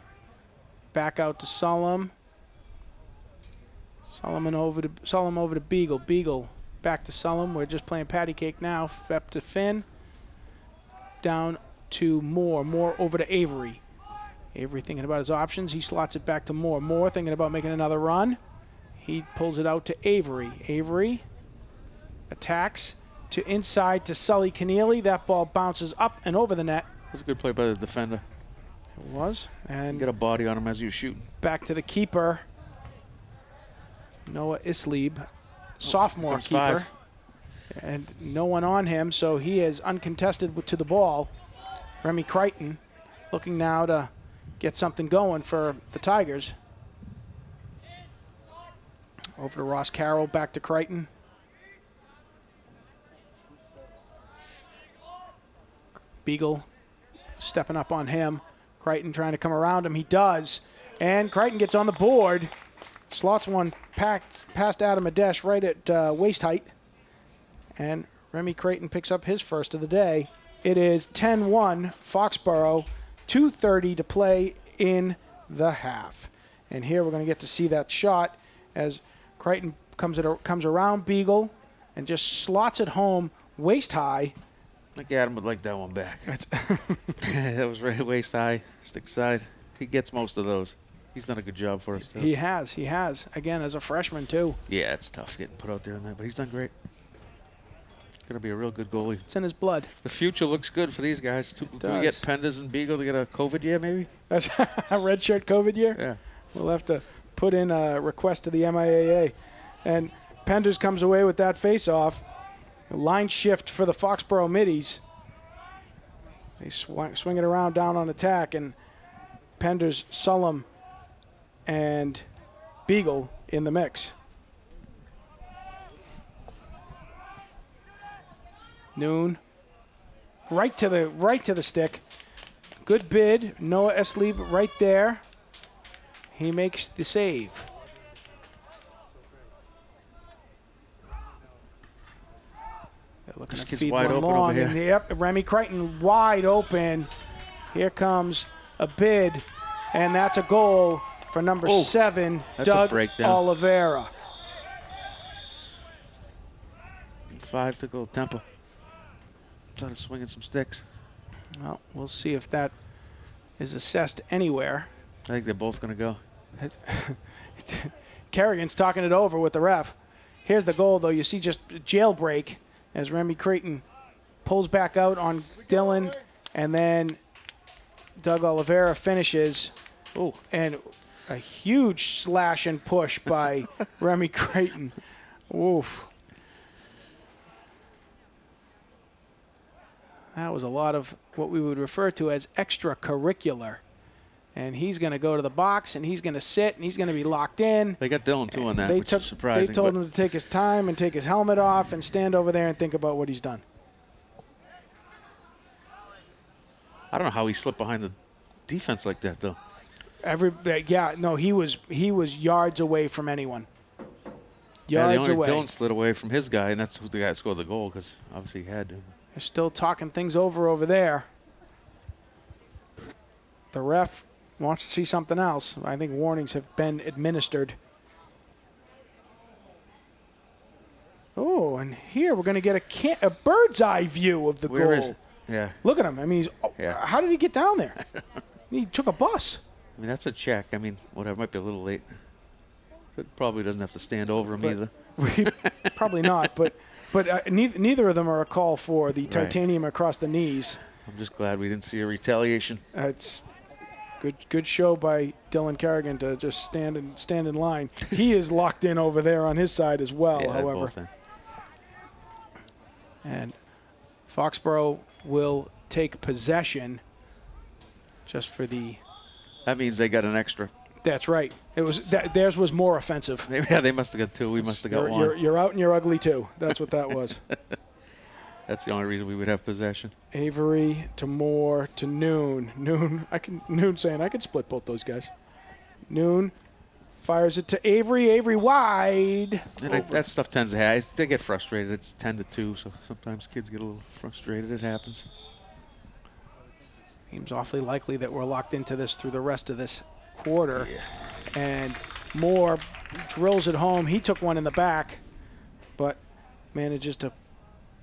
Back out to Sullum. Sullum over to Beagle. Beagle back to Sullum. We're just playing patty cake now. Up to Finn. Down to Moore. Moore over to Avery. Avery thinking about his options. He slots it back to Moore. Moore thinking about making another run. He pulls it out to Avery. Avery attacks to inside to Sully Keneally. That ball bounces up and over the net. It was a good play by the defender. It was. And get a body on him as you shoot. Back to the keeper. Noah Islieb, sophomore keeper. 5. And no one on him, so he is uncontested to the ball. Remy Crichton looking now to get something going for the Tigers. Over to Ross Carroll, back to Crichton. Beagle stepping up on him. Crichton trying to come around him. He does. And Crichton gets on the board. Slots one past Adam Adesh right at waist height. And Remy Crichton picks up his first of the day. It is 10-1 Foxborough. 2:30 to play in the half. And here we're going to get to see that shot as Crichton comes around Beagle and just slots it home waist high. I think Adam would like that one back. That was right waist high, stick side. He gets most of those. He's done a good job for us, too. He has. Again, as a freshman, too. Yeah, it's tough getting put out there in that, but he's done great. Going to be a real good goalie. It's in his blood. The future looks good for these guys. Do we get Penders and Beagle to get a COVID year, maybe? That's a red shirt COVID year? Yeah. We'll have to put in a request to the MIAA. And Penders comes away with that face-off. Line shift for the Foxborough Middies. They swing it around down on attack, and Penders, Sullum, and Beagle in the mix. Noon, right to the stick. Good bid. Noah Eslieb right there. He makes the save. They're looking to feed one long. And yep, Remy Crichton wide open. Here comes a bid, and that's a goal for number 7, that's Doug a breakdown. Oliveira. 5 to go, Temple. Started swinging some sticks. Well, we'll see if that is assessed anywhere. I think they're both going to go. Kerrigan's talking it over with the ref. Here's the goal, though. You see just jailbreak as Remy Creighton pulls back out on Dylan, and then Doug Oliveira finishes. Oh, And a huge slash and push by Remy Creighton. Oof. That was a lot of what we would refer to as extracurricular. And he's going to go to the box, and he's going to sit, and he's going to be locked in. they got Dylan, too, on that, which is surprising. They told him to take his time and take his helmet off and stand over there and think about what he's done. I don't know how he slipped behind the defense like that, though. He was yards away from anyone. Yards the away. Dylan slid away from his guy, and that's who the guy that scored the goal, because obviously he had to. They're still talking things over there. The ref wants to see something else. I think warnings have been administered. Oh, and here we're going to get a bird's eye view of the Where goal. is it? Yeah. Look at him. I mean, how did he get down there? He took a bus. I mean, that's a check. I mean, whatever. Might be a little late. It probably doesn't have to stand over him either. Probably not, but neither of them are a call for the titanium across the knees. I'm just glad we didn't see a retaliation. It's good show by Dylan Kerrigan to just stand in line. He is locked in over there on his side as well, Yeah, however. both in. And Foxborough will take possession just for the. That means they got an extra. That's right. It was theirs was more offensive. Yeah, they must have got 2. We must have got 1. You're out and you're ugly too. That's what that was. That's the only reason we would have possession. Avery to Moore to Noon. Noon saying I could split both those guys. Noon fires it to Avery. Avery wide. And that stuff tends to happen. They get frustrated. It's 10-2, so sometimes kids get a little frustrated. It happens. Seems awfully likely that we're locked into this through the rest of this quarter. Yeah. And Moore drills it home. He took one in the back, but manages to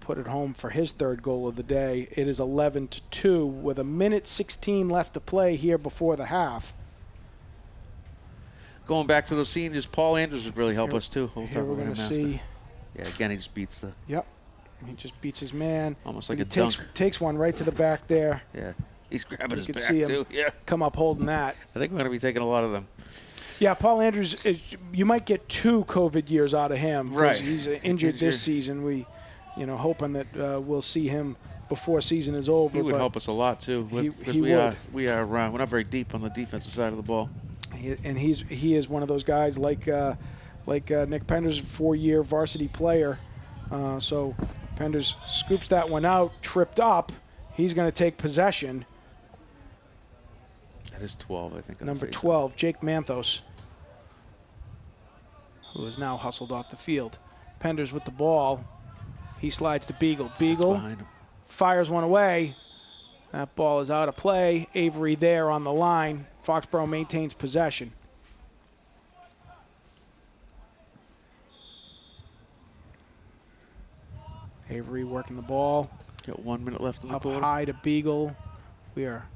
put it home for his 3rd goal of the day. It is 11-2 with 1:16 left to play here before the half. Going back to the seniors, Paul Andrews would really help us too. Here we're going to see. Yeah, again, he just beats the. Yep. He just beats his man. Almost like he a dunk. Takes one right to the back there. Yeah, he's grabbing his You can back see him too. Yeah. come up holding that. I think we're going to be taking a lot of them. Yeah, Paul Andrews, you might get 2 COVID years out of him. Right. He's injured this season. We, hoping that we'll see him before season is over. He would help us a lot too. He would. We're not very deep on the defensive side of the ball. He is one of those guys like Nick Penders, 4-year varsity player. So Penders scoops that one out, tripped up. He's going to take possession. That is 12, I think. Number 12, Jake Manthos, who is now hustled off the field. Penders with the ball. He slides to Beagle. Beagle fires one away. That ball is out of play. Avery there on the line. Foxborough maintains possession. Avery working the ball. Got 1 minute left in the Up quarter. high to Beagle. We are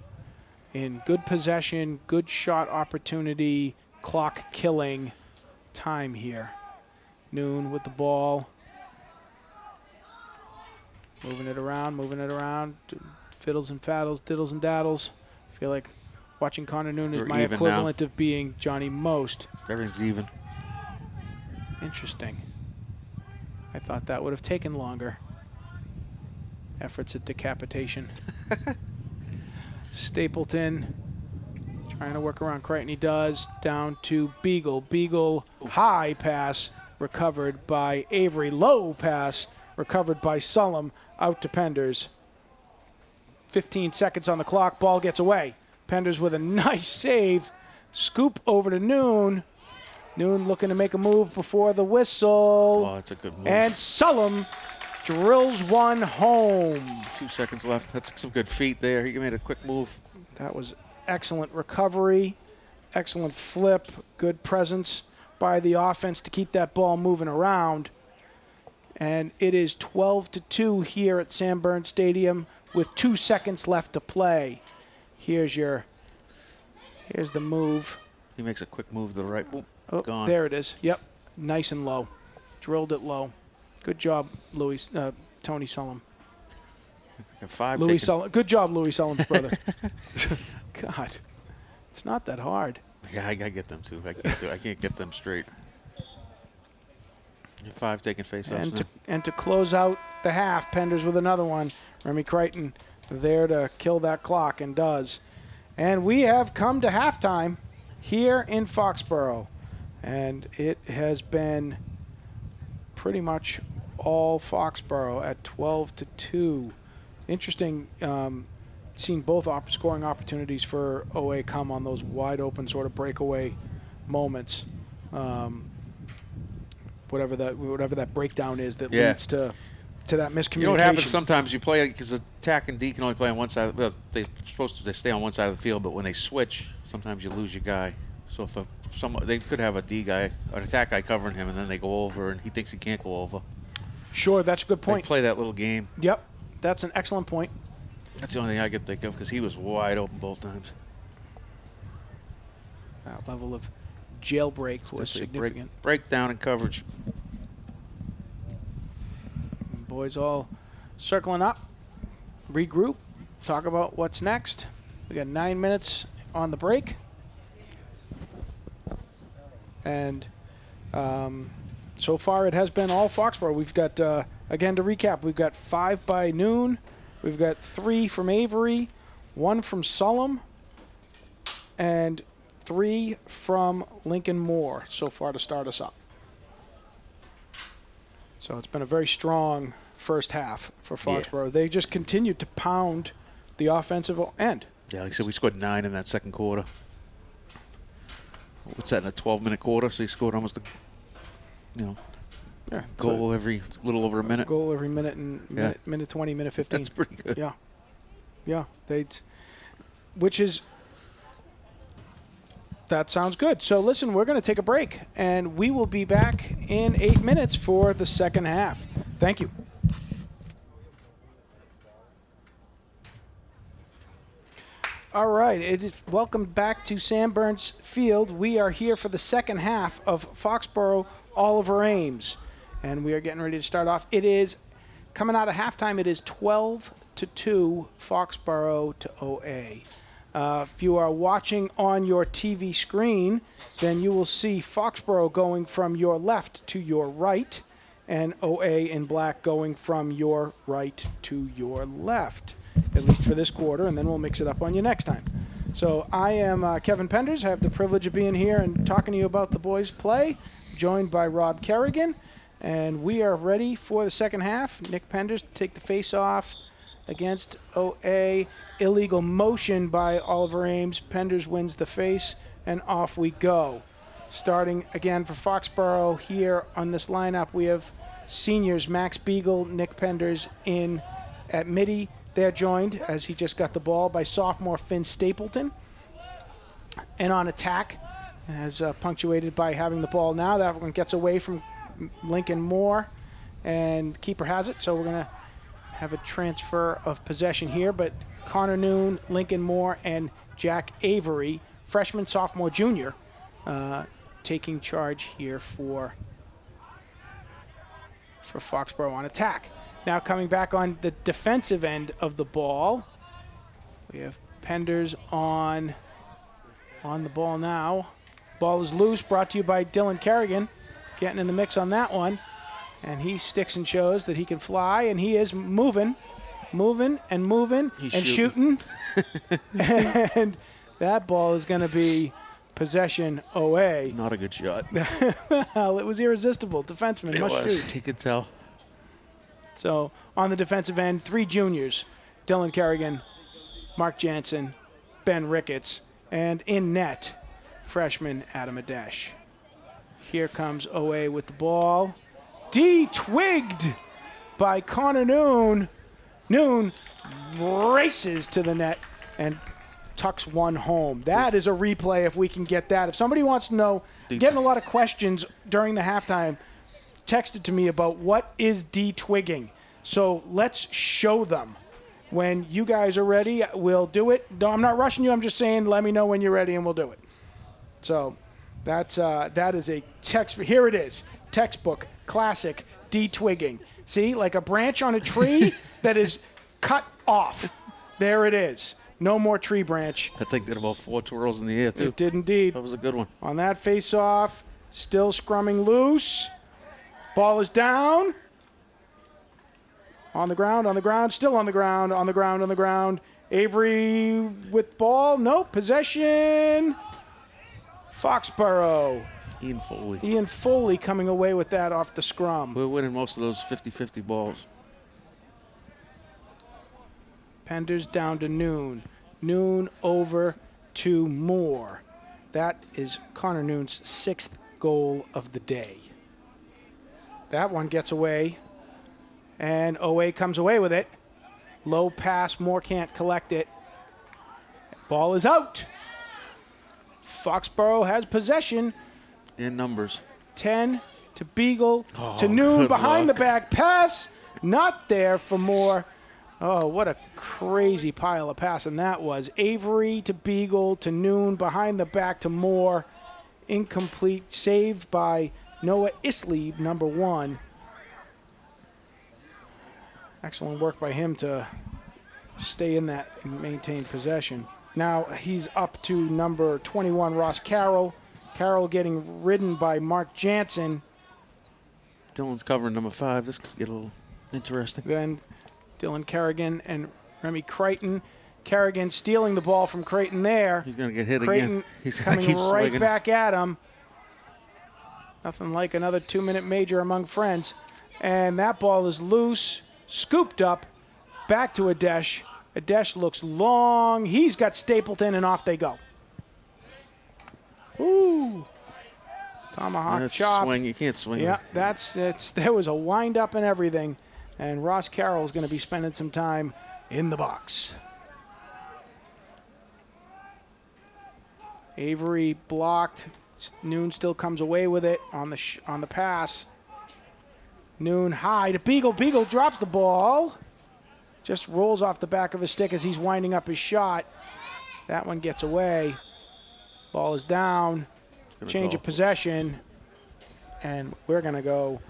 in good possession, good shot opportunity, clock killing time here. Noon with the ball. Moving it around. Fiddles and faddles, diddles and daddles. I feel like watching Connor Noon is my equivalent of being Johnny Most. Everything's even. Interesting. I thought that would have taken longer. Efforts at decapitation. Stapleton trying to work around Creighton. He does. Down to Beagle. Beagle, high pass recovered by Avery. Low pass recovered by Sullum. Out to Penders. 15 seconds on the clock. Ball gets away. Penders with a nice save. Scoop over to Noon. Noon looking to make a move before the whistle. Oh, that's a good move. And Sullum drills one home. 2 seconds left. That's some good feet there. He made a quick move. That was excellent recovery. excellent flip, good presence by the offense to keep that ball moving around. And it is 12-2 here at Sam Burns Stadium with 2 seconds left to play. Here's the move. He makes a quick move to the right. Boom, oh, gone. There it is. Yep, nice and low. Drilled it low. Good job, Tony Sullum. Good job, Louis Sullum's brother. God, it's not that hard. Yeah, I gotta get them too. I can't get them straight. 5 taking face-offs. And to close out the half, Penders with another one. Remy Crichton there to kill that clock, and does. And we have come to halftime here in Foxborough. And it has been pretty much all Foxborough at 12-2. Interesting seeing both scoring opportunities for OA come on those wide open sort of breakaway moments. Whatever that breakdown is that leads to that miscommunication. You know what happens sometimes? You play because attack and D can only play on one side. Well, they stay on one side of the field, but when they switch, sometimes you lose your guy. So if they could have a D guy, an attack guy covering him, and then they go over, and he thinks he can't go over. Sure, that's a good point. They play that little game. Yep, that's an excellent point. That's the only thing I could think of because he was wide open both times. That level of jailbreak was significant. Breakdown and coverage. Boys all circling up, regroup, talk about what's next. We got 9 minutes on the break. And so far it has been all Foxborough. We've got, again to recap, we've got 5 by noon. We've got 3 from Avery, 1 from Sullum, and 3 from Lincoln Moore so far to start us up. So it's been a very strong first half for Foxborough. Yeah. They just continued to pound the offensive end. Yeah, like I said, we scored 9 in that second quarter. What's that, in a 12-minute quarter? So they scored almost goal every little over a minute. Goal every minute and minute 20, minute 15. That's pretty good. Yeah. Yeah. That sounds good. So listen, we're going to take a break, and we will be back in 8 minutes for the second half. Thank you. All right, welcome back to Sam Burns Field. We are here for the second half of Foxborough Oliver Ames, and we are getting ready to start off. It is coming out of halftime. It is 12-2 Foxborough to OA. If you are watching on your TV screen, then you will see Foxborough going from your left to your right, and OA in black going from your right to your left, at least for this quarter, and then we'll mix it up on you next time. So I am Kevin Penders. I have the privilege of being here and talking to you about the boys' play, joined by Rob Kerrigan, and we are ready for the second half. Nick Penders to take the face-off against OA. Illegal motion by Oliver Ames. Penders wins the face, and off we go. Starting again for Foxborough here on this lineup, we have seniors Max Beagle, Nick Penders in at midi. They're joined, as he just got the ball, by sophomore Finn Stapleton. And on attack, as punctuated by having the ball now, that one gets away from Lincoln Moore, and keeper has it, so we're going to have a transfer of possession here, but Connor Noon, Lincoln Moore, and Jack Avery, freshman, sophomore, junior, taking charge here for Foxborough on attack. Now coming back on the defensive end of the ball, we have Penders on the ball now. Ball is loose, brought to you by Dylan Kerrigan, getting in the mix on that one. And he sticks and shows that he can fly, and he is moving and shooting. And that ball is going to be possession OA. Not a good shot. Well, it was irresistible. Defenseman must shoot. He could tell. So on the defensive end, 3 juniors, Dylan Kerrigan, Mark Jansen, Ben Ricketts, and in net, freshman Adam Adesh. Here comes OA with the ball. Twigged by Connor Noon. Noon races to the net and tucks one home. That is a replay if we can get that. If somebody wants to know, getting a lot of questions during the halftime, texted to me about what is de-twigging. So let's show them. When you guys are ready, we'll do it. No, I'm not rushing you. I'm just saying let me know when you're ready and we'll do it. So that is a text. Here it is. Textbook, classic, de-twigging. See, like a branch on a tree that is cut off. There it is. No more tree branch. I think did about 4 twirls in the air, too. It did indeed. That was a good one. On that face-off, still scrumming loose. Ball is down. On the ground, still on the ground. Avery with ball. Nope, possession. Foxborough. Ian Foley coming away with that off the scrum. We're winning most of those 50-50 balls. Penders down to Noon. Noon over to Moore. That is Connor Noon's 6th goal of the day. That one gets away, and OA comes away with it. Low pass, Moore can't collect it. Ball is out. Foxborough has possession. In numbers. 10 to Beagle to Noon behind the back pass. Not there for Moore. Oh, what a crazy pile of passing that was. Avery to Beagle to Noon behind the back to Moore. Incomplete. Saved by Noah Isley, number 1. Excellent work by him to stay in that and maintain possession. Now he's up to number 21, Ross Carroll. Carroll getting ridden by Mark Jansen. Dylan's covering number 5. This could get a little interesting. Then Dylan Kerrigan and Remy Creighton. Kerrigan stealing the ball from Creighton there. He's going to get hit Creighton again. He's coming right back at him. Nothing like another 2-minute major among friends. And that ball is loose, scooped up, back to Adesh. Adesh looks long. He's got Stapleton, and off they go. Ooh. Tomahawk chop. Swing. You can't swing. Yeah, there was a wind-up and everything. And Ross Carroll is going to be spending some time in the box. Avery blocked. Noon still comes away with it on the pass. Noon high to Beagle. Beagle drops the ball. Just rolls off the back of his stick as he's winding up his shot. That one gets away. Ball is down. Change of possession. And we're going to go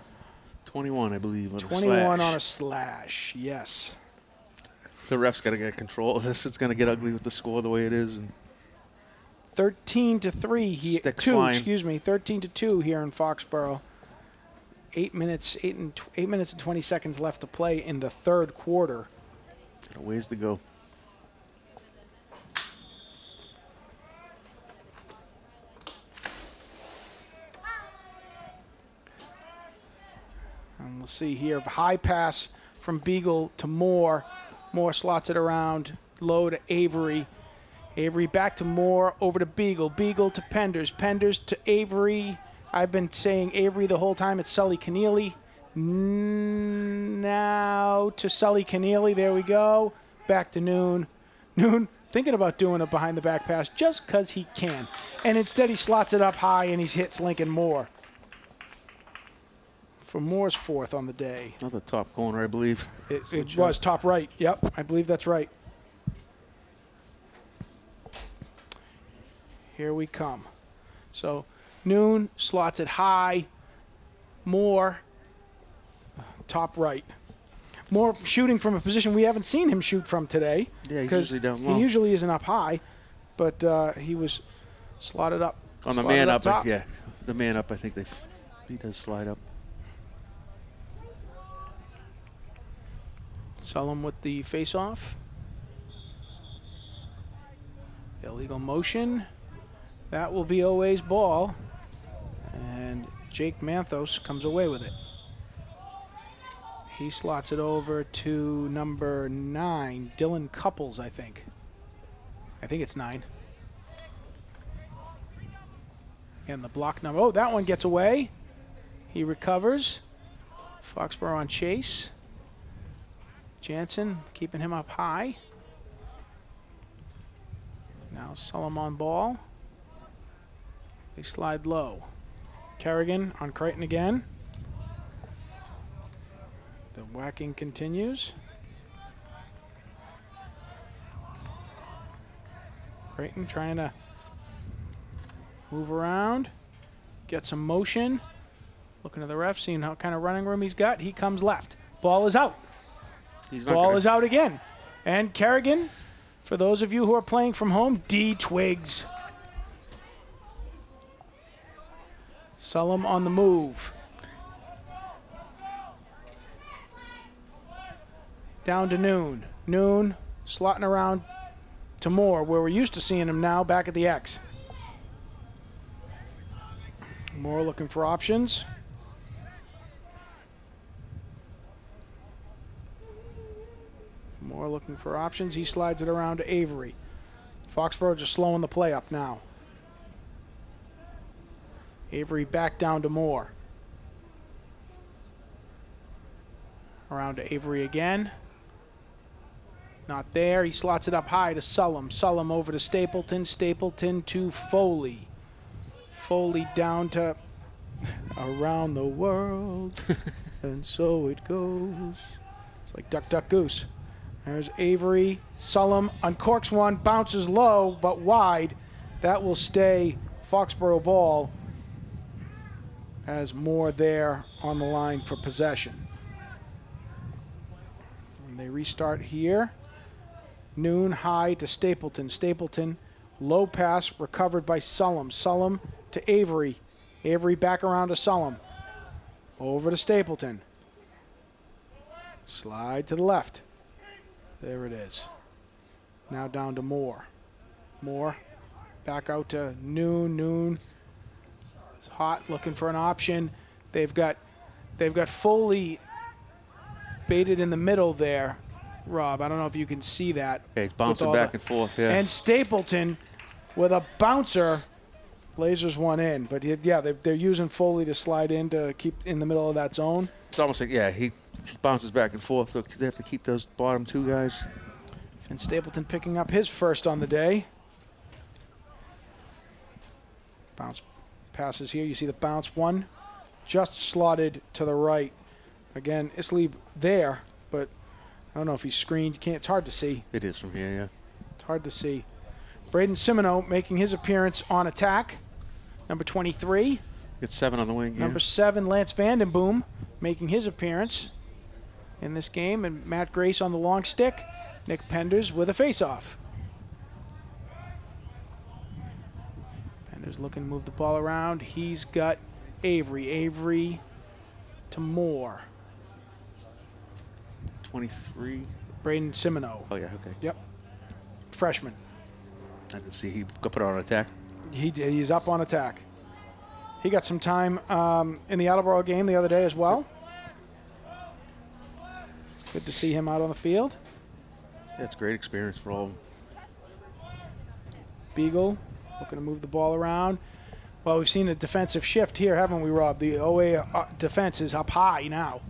21, I believe. 21 on a slash, yes. The ref's got to get control of this. It's going to get ugly with the score the way it is. And 13-3 here. 13-2 here in Foxborough. 8 minutes and 20 seconds left to play in the third quarter. Got a ways to go. And we'll see here, high pass from Beagle to Moore. Moore slots it around, low to Avery. Avery back to Moore, over to Beagle. Beagle to Penders. Penders to Avery. I've been saying Avery the whole time. It's Sully Keneally. Now to Sully Keneally. There we go. Back to Noon. Noon thinking about doing a behind-the-back pass just because he can. And instead he slots it up high and he hits Lincoln Moore. For Moore's 4th on the day. Another top corner, I believe. It was top right. Yep, I believe that's right. Here we come. So Noon slots it high. Moore, top right. Moore shooting from a position we haven't seen him shoot from today. Yeah, he's usually down low. He usually isn't up high, but he was slotted up. On the man up, yeah. The man up, I think he does slide up. Sullum with the face-off. Illegal motion. That will be OA's ball. And Jake Manthos comes away with it. He slots it over to number 9, Dylan Couples, I think. I think it's 9. And the block number. Oh, that one gets away. He recovers. Foxborough on chase. Jansen keeping him up high. Now Sullum on ball. They slide low. Kerrigan on Crichton again. The whacking continues. Crichton trying to move around, get some motion. Looking at the ref, seeing how kind of running room he's got. He comes left. Ball is out. Ball is out again. And Kerrigan, for those of you who are playing from home, D twigs. Sullum on the move. Down to Noon. Noon slotting around to Moore, where we're used to seeing him now, back at the X. Moore looking for options. Moore looking for options. He slides it around to Avery. Foxborough just slowing the play up now. Avery back down to Moore. Around to Avery again. Not there. He slots it up high to Sullum. Sullum over to Stapleton. Stapleton to Foley. Foley down to around the world. And so it goes. It's like Duck, Duck, Goose. There's Avery. Sullum uncorks one. Bounces low, but wide. That will stay Foxborough ball. Has Moore there on the line for possession. And they restart here. Noon high to Stapleton. Stapleton, low pass recovered by Sullum. Sullum to Avery. Avery back around to Sullum. Over to Stapleton. Slide to the left. There it is. Now down to Moore. Moore back out to Noon. Noon is hot, looking for an option. They've got Foley baited in the middle there. Rob, I don't know if you can see that. Yeah, he's bouncing back and forth, yeah. And Stapleton with a bouncer lasers one in. But yeah, they're using Foley to slide in to keep in the middle of that zone. It's almost like, yeah, he bounces back and forth. So they have to keep those bottom two guys. Finn Stapleton picking up his first on the day. Bounce passes here. You see the bounce one just slotted to the right. Again, Isley there, but I don't know if he's screened. You can't. It's hard to see. It is from here, yeah. It's hard to see. Braden Simino making his appearance on attack. Number 23. It's 7 on the wing. Number 7, Lance Vandenboom, making his appearance in this game. And Matt Grace on the long stick. Nick Penders with a face-off. Penders looking to move the ball around. He's got Avery. Avery to Moore. 23. Braden Simino. Oh, yeah, okay. Yep. Freshman. I can see he got put on attack. He's up on attack. He got some time in the Attleboro game the other day as well. It's good to see him out on the field. Yeah, it's a great experience for all of them. Beagle looking to move the ball around. Well, we've seen a defensive shift here, haven't we, Rob? The OA defense is up high now.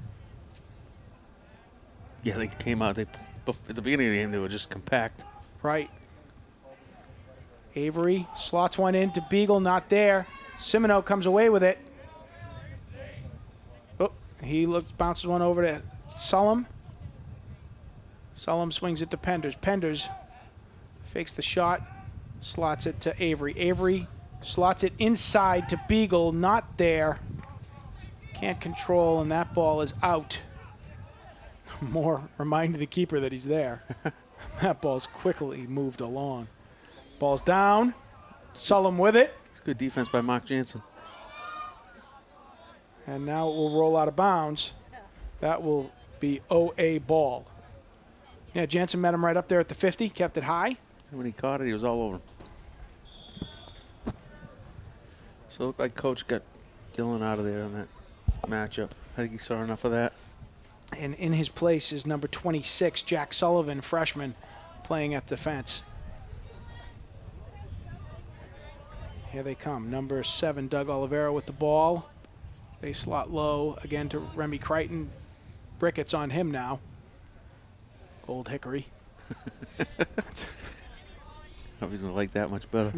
Yeah, they came out. At the beginning of the game, they were just compact. Right. Avery slots one in to Beagle, not there. Simino comes away with it. Oh, he bounces one over to Sullum. Sullum swings it to Penders. Penders fakes the shot, slots it to Avery. Avery slots it inside to Beagle, not there. Can't control, and that ball is out. More reminding the keeper that he's there. That ball's quickly moved along. Ball's down. Sullum with it. It's good defense by Mark Jansen. And now it will roll out of bounds. That will be OA ball. Yeah, Jansen met him right up there at the 50, kept it high. And when he caught it, he was all over him. So it looked like Coach got Dylan out of there on that matchup. I think he saw enough of that. And in his place is number 26, Jack Sullivan, freshman, playing at defense. Here they come. Number 7, Doug Olivera with the ball. They slot low again to Remy Crichton. Brickett's on him now. Old Hickory. Nobody's going to like that much better.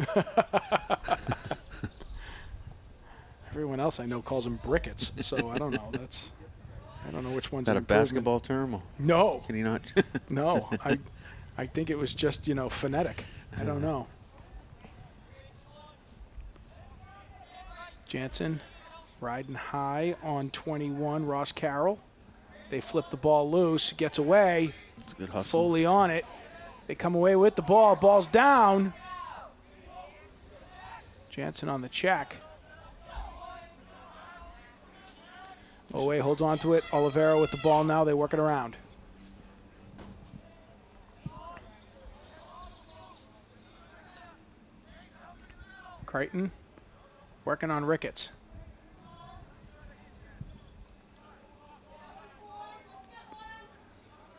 Everyone else I know calls them brickets, so I don't know. I don't know which one's Is that a basketball term? Or no. Can he not? No. I think it was just, phonetic. I don't know. Jansen riding high on 21, Ross Carroll. They flip the ball loose, gets away. That's a good hustle. Foley on it. They come away with the ball. Ball's down. Jansen on the check. Owe holds on to it. Oliveira with the ball now. They work it around. Crichton working on Ricketts.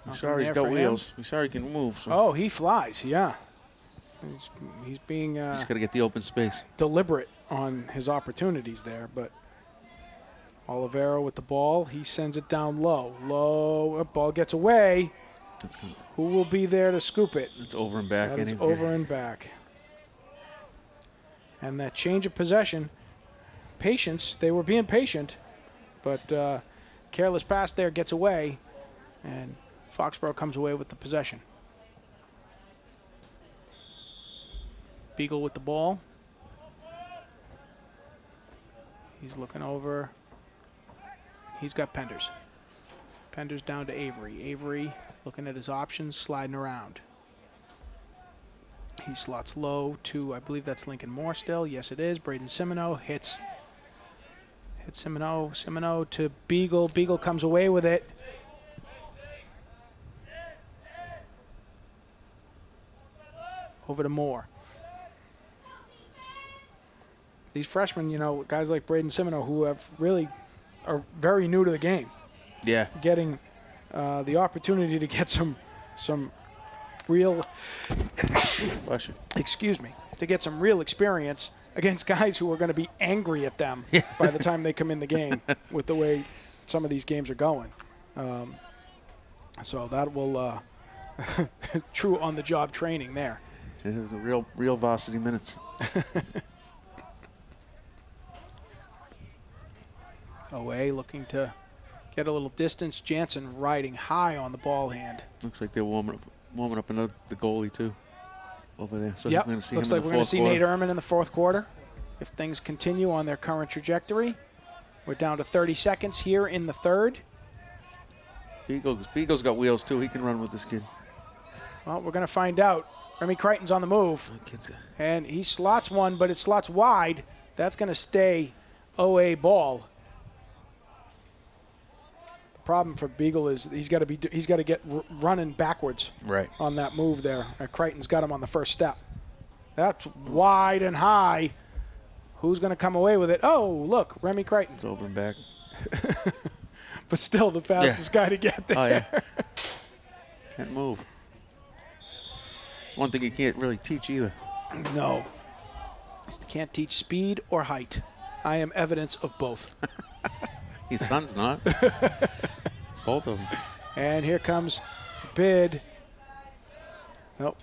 I'm sorry he's got wheels. He's sorry he can move. So. Oh, he flies, yeah. He's being he's got to get the open space. Deliberate on his opportunities there, but Oliveira with the ball. He sends it down low. Low. Ball gets away. Who will be there to scoop it? It's over and back. That is over and back. And that change of possession, patience. They were being patient, but careless pass there gets away, and Foxborough comes away with the possession. Beagle with the ball. He's looking over. He's got Penders. Penders down to Avery. Avery looking at his options, sliding around. He slots low to, I believe that's Lincoln Moore still. Yes, it is. Braden Simino hits Simino. Simino to Beagle. Beagle comes away with it. Over to Moore. These freshmen, guys like Braden Simino, who are very new to the game. Yeah. Getting the opportunity to get some real, to get some real experience against guys who are going to be angry at them by the time they come in the game with the way some of these games are going. So that will true on-the-job training there. It was a real varsity minutes. Owe looking to get a little distance. Jansen riding high on the ball hand. Looks like they're warming up the goalie too over there. So yep. Looks like we're going to see Nate Ehrman in the fourth quarter if things continue on their current trajectory. We're down to 30 seconds here in the third. Beagle's got wheels too. He can run with this kid. Well, we're going to find out. Remy Crichton's on the move. And he slots one, but it slots wide. That's going to stay OA ball. The problem for Beagle is he's got to get running backwards on that move there. Crichton's got him on the first step. That's wide and high. Who's going to come away with it? Oh, look, Remy Crichton. It's over and back. But still the fastest guy to get there. Oh, yeah. Can't move. It's one thing you can't really teach either. No. Can't teach speed or height. I am evidence of both. His son's not. Both of them. And here comes the bid. Nope.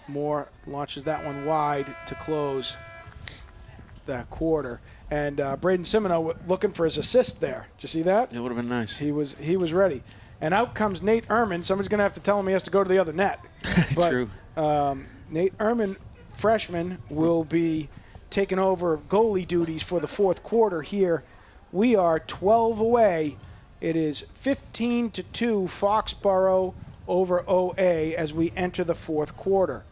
Moore launches that one wide to close that quarter. And Braden Simino looking for his assist there. Did you see that? It would have been nice. He was ready. And out comes Nate Ehrman. Somebody's going to have to tell him he has to go to the other net. But, True. Nate Ehrman, freshman, will be taking over goalie duties for the fourth quarter here. We are 12 away. It is 15-2 Foxborough over OA as we enter the fourth quarter.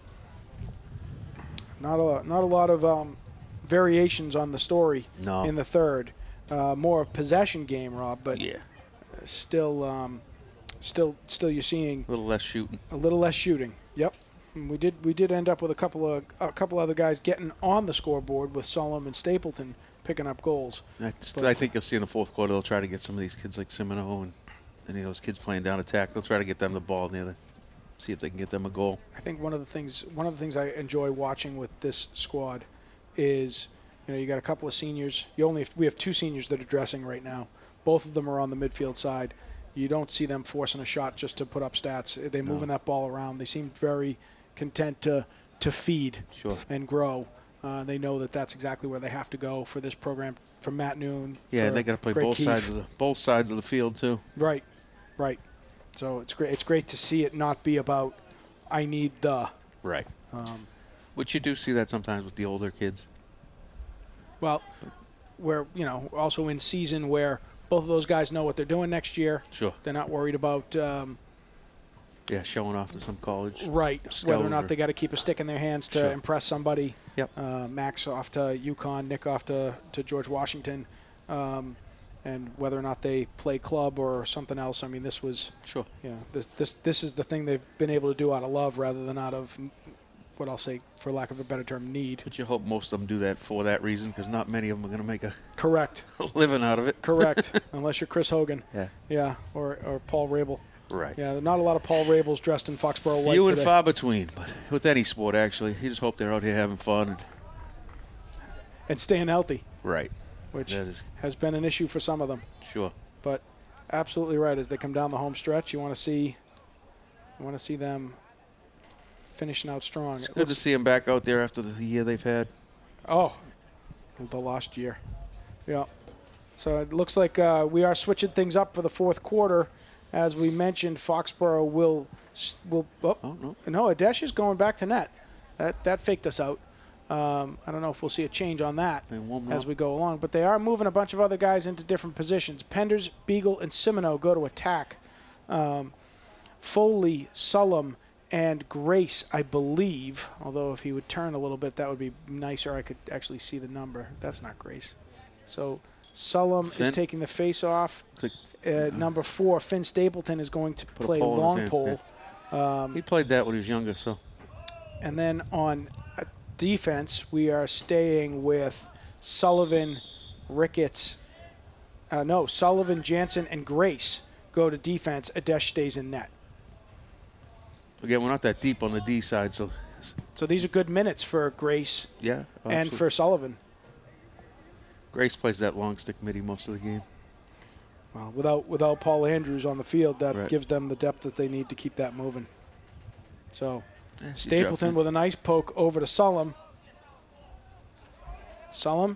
Not a lot of variations on the story in the third. More of possession game, Rob, but still you're seeing a little less shooting. A little less shooting. Yep. We did end up with a couple other guys getting on the scoreboard with Solomon and Stapleton picking up goals. I think you'll see in the fourth quarter they'll try to get some of these kids like Simino and any of those kids playing down attack. They'll try to get them the ball near the, see if they can get them a goal. I think one of the things I enjoy watching with this squad is, you got a couple of seniors. We have two seniors that are dressing right now. Both of them are on the midfield side. You don't see them forcing a shot just to put up stats. They're moving that ball around. They seem very content to to feed Sure. and grow. They know that that's exactly where they have to go for this program. For Matt Noon. Yeah, they got to play both sides of the field too. Right. So it's great. It's great to see it not be about I need the. Right. Which you do see that sometimes with the older kids. Well, we're also in season where both of those guys know what they're doing next year. Sure. They're not worried about. Showing off to some college. Right. Whether or not they got to keep a stick in their hands to impress somebody. Yep. Max off to UConn, Nick off to George Washington, and whether or not they play club or something else. I mean, this was. Sure. This is the thing they've been able to do out of love rather than out of what I'll say, for lack of a better term, need. But you hope most of them do that for that reason, because not many of them are going to make a living out of it. Correct. Unless you're Chris Hogan. Yeah. Yeah. Or Paul Rabel. Right. Yeah, not a lot of Paul Rabels dressed in Foxborough white Few and today. far between, but with any sport, actually. You just hope they're out here having fun. And staying healthy. Right. Which has been an issue for some of them. Sure. But absolutely right. As they come down the home stretch, you want to see them finishing out strong. It's good to see them back out there after the year they've had. Oh, the last year. Yeah. So it looks like we are switching things up for the fourth quarter. As we mentioned, Foxborough will no, Adesh is going back to net. That faked us out. I don't know if we'll see a change on that as we go along. But they are moving a bunch of other guys into different positions. Penders, Beagle, and Simino go to attack. Foley, Sullum, and Grace, I believe, although if he would turn a little bit, that would be nicer. I could actually see the number. That's not Grace. So Sullum is taking the face off. Number 4, Finn Stapleton, is going to play long pole. He played that when he was younger. So. And then on defense, we are staying with Sullivan, Ricketts. Sullivan, Jansen, and Grace go to defense. Adesh stays in net. Again, we're not that deep on the D side, so these are good minutes for Grace and for Sullivan. Grace plays that long stick midi most of the game. Well, without Paul Andrews on the field, that gives them the depth that they need to keep that moving. So Stapleton with a nice poke over to Sullum. Sullum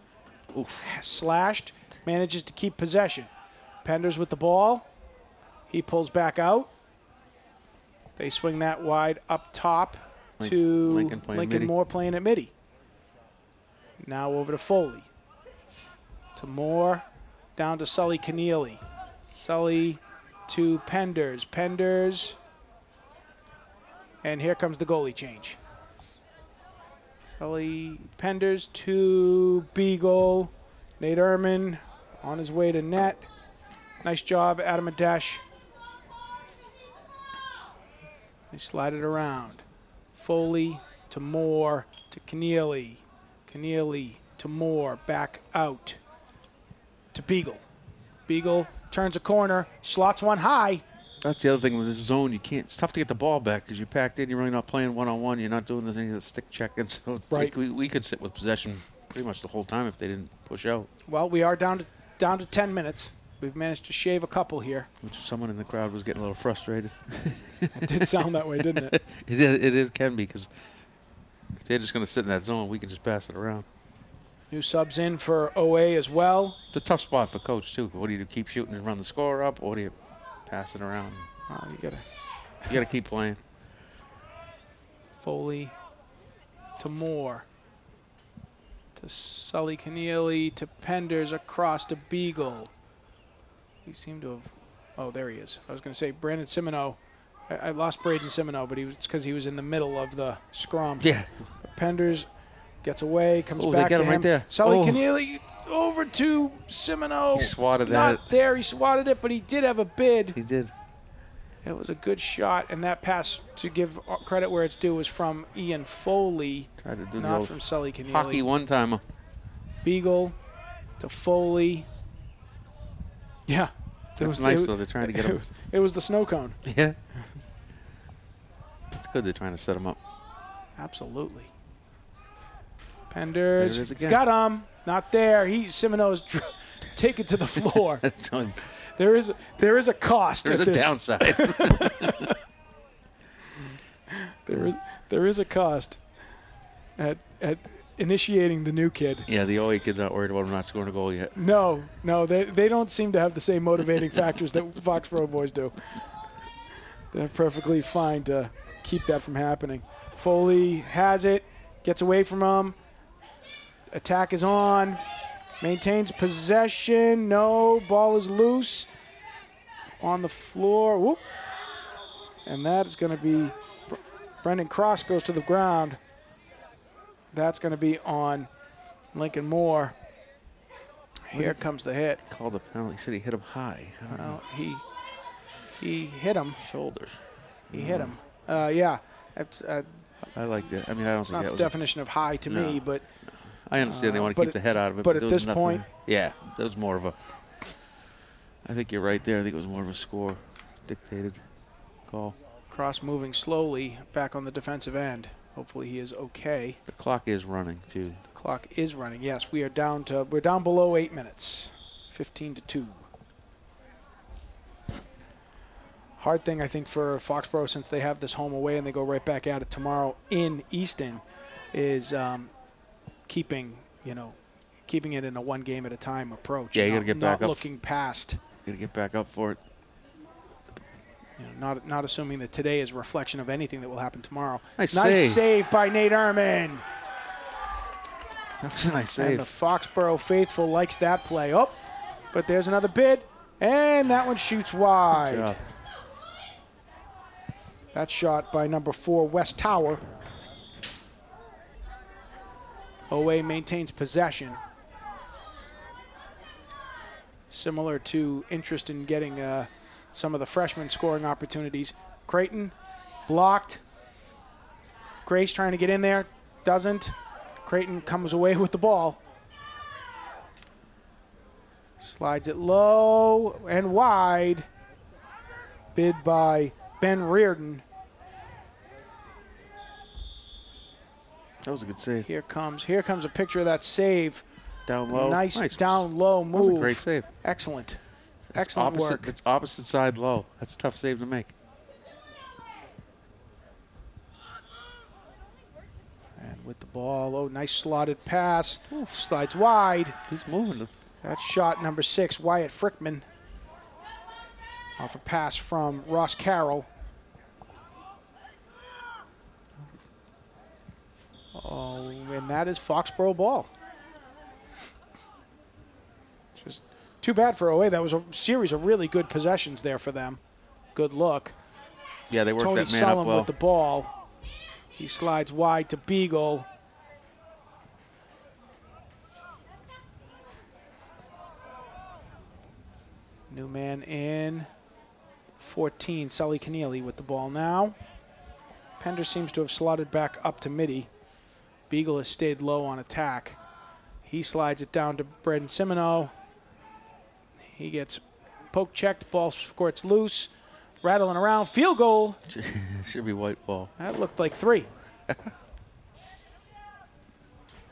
slashed, manages to keep possession. Penders with the ball. He pulls back out. They swing that wide up top to Lincoln Moore playing at midi. Now over to Foley. To Moore. Down to Sully Keneally. Sully to Penders. Penders. And here comes the goalie change. Sully Penders to Beagle. Nate Ehrman on his way to net. Nice job, Adam Adesh. They slide it around. Foley to Moore to Keneally. Keneally to Moore. Back out to Beagle. Beagle turns a corner, slots one high. That's the other thing with this zone. It's tough to get the ball back because you're packed in. You're really not playing one-on-one. You're not doing any of the stick checking. So we could sit with possession pretty much the whole time if they didn't push out. Well, we are down to 10 minutes. We've managed to shave a couple here. Which someone in the crowd was getting a little frustrated. It did sound that way, didn't it? It can be, because if they're just going to sit in that zone, we can just pass it around. New subs in for OA as well. It's a tough spot for coach, too. What do you do, keep shooting and run the score up, or do you pass it around? Oh, you gotta keep playing. Foley to Moore. To Sully Keneally, to Penders, across to Beagle. We seem to have... Oh, there he is. I was going to say Brandon Simino. I lost Braden Simino, but it's because he was in the middle of the scrum. Yeah. Penders gets away, comes back to him. Right there. Sully Keneally over to Simino. He swatted Not there. He swatted it, but he did have a bid. He did. It was a good shot, and that pass, to give credit where it's due, was from Ian Foley, not from Sully Keneally. Hockey one-timer. Beagle to Foley. Yeah. That's nice, though. They're trying to get him. It was the snow cone. Yeah. It's good they're trying to set him up. Absolutely. Penders. He's got him. Not there. Simino's take it to the floor. There is a cost. There's a downside. There is a cost. at initiating the new kid. Yeah, the OA kids aren't worried about him not scoring a goal yet. No, they don't seem to have the same motivating factors that Foxborough boys do. They're perfectly fine to keep that from happening. Foley has it, gets away from him. Attack is on, maintains possession. No, ball is loose on the floor. Whoop. And that is going to be, Brendan Cross goes to the ground. That's going to be on Lincoln Moore. Here comes the hit. Called a penalty. He said he hit him high. Well, he hit him. Shoulders. He hit him. Yeah. I like that. I mean, I don't It's think not that the was definition of high to me, but I understand they want to keep the head out of it. But there at was this nothing- point, yeah, that was more of a. I think you're right there. I think it was more of a score dictated call. Cross moving slowly back on the defensive end. Hopefully he is okay. The clock is running too. The clock is running. Yes, we're down below 8 minutes. 15-2. Hard thing I think for Foxborough, since they have this home away and they go right back at it tomorrow in Easton, is keeping it in a one game at a time approach. Yeah, you got to get back up. Not looking past. You got to get back up for it. Not assuming that today is a reflection of anything that will happen tomorrow. Nice save by Nate Ehrman. That was a nice save. And the Foxborough faithful likes that play. Oh, but there's another bid, and that one shoots wide. Good job. That shot by number 4, West Tower. OA maintains possession. Similar to interest in getting some of the freshmen scoring opportunities. Creighton blocked. Grace trying to get in there. Doesn't. Creighton comes away with the ball. Slides it low and wide. Bid by Ben Reardon. That was a good save. Here comes a picture of that save. Down low. Nice down low move. That was a great save. Excellent. It's Excellent work. It's opposite side low. That's a tough save to make. And with the ball, nice slotted pass. Slides wide. He's moving. That's shot number 6, Wyatt Frickman. Off a pass from Ross Carroll. Oh, and that is Foxborough ball. Just too bad for OA. That was a series of really good possessions there for them. Good look. Yeah, they worked Tony that man up Sullivan well. with the ball. He slides wide to Beagle. New man in 14, Sully Keneally with the ball now. Pender seems to have slotted back up to midi. Beagle has stayed low on attack. He slides it down to Braden Simino. He gets poke checked, ball squirts loose, rattling around, field goal. Should be white ball. That looked like 3.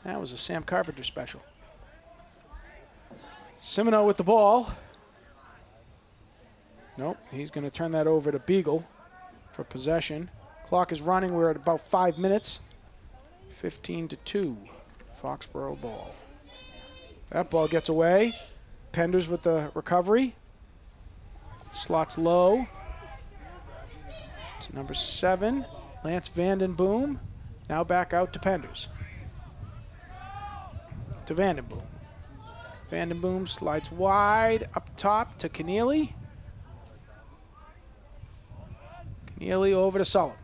That was a Sam Carpenter special. Simino with the ball. Nope, he's going to turn that over to Beagle for possession. Clock is running. We're at about 5 minutes. 15-2, Foxborough ball. That ball gets away. Penders with the recovery. Slots low to number 7, Lance Vandenboom. Now back out to Penders. To Vandenboom. Vandenboom slides wide up top to Keneally. Keneally over to Sullivan.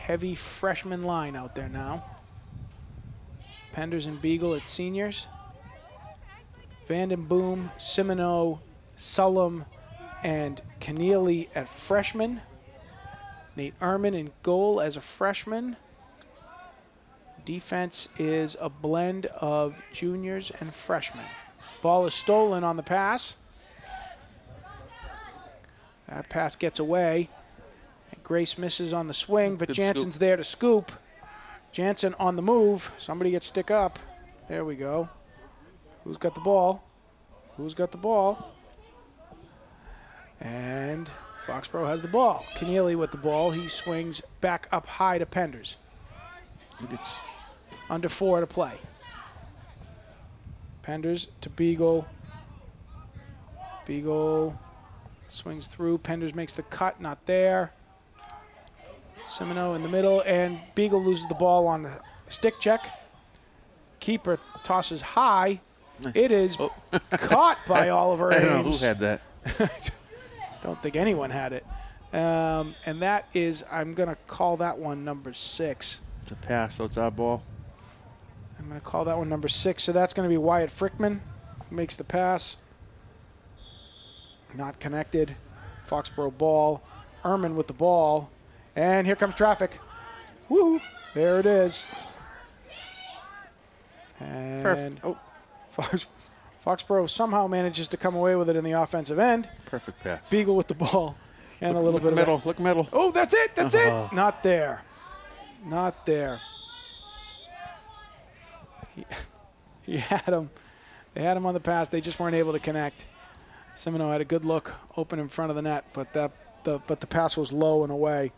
Heavy freshman line out there now. Penders and Beagle at seniors. Vandenboom, Simino, Sullum, and Keneally at freshmen. Nate Ehrman in goal as a freshman. Defense is a blend of juniors and freshmen. Ball is stolen on the pass. That pass gets away. Grace misses on the swing, but Good Jansen's scoop. there to scoop. Jansen on the move. Somebody gets stick up. There we go. Who's got the ball? Who's got the ball? And Foxborough has the ball. Keneally with the ball. He swings back up high to Penders. It's Under 4 to play. Penders to Beagle. Beagle swings through. Penders makes the cut, not there. Semino in the middle, and Beagle loses the ball on the stick check. Keeper tosses high. It is caught by Oliver Ames. I don't know who had that. I don't think anyone had it. And that is, I'm going to call that one number 6. It's a pass, so it's our ball. I'm going to call that one number 6. So that's going to be Wyatt Frickman who makes the pass. Not connected. Foxborough ball. Ehrman with the ball. And here comes traffic. Woo! There it is. And Perfect. Oh. Foxborough somehow manages to come away with it in the offensive end. Perfect pass. Beagle with the ball. And a little bit of middle. that. Look middle. Oh, that's it. That's it. Not there. Not there. He had him. They had him on the pass. They just weren't able to connect. Semino had a good look open in front of the net, but the pass was low and away.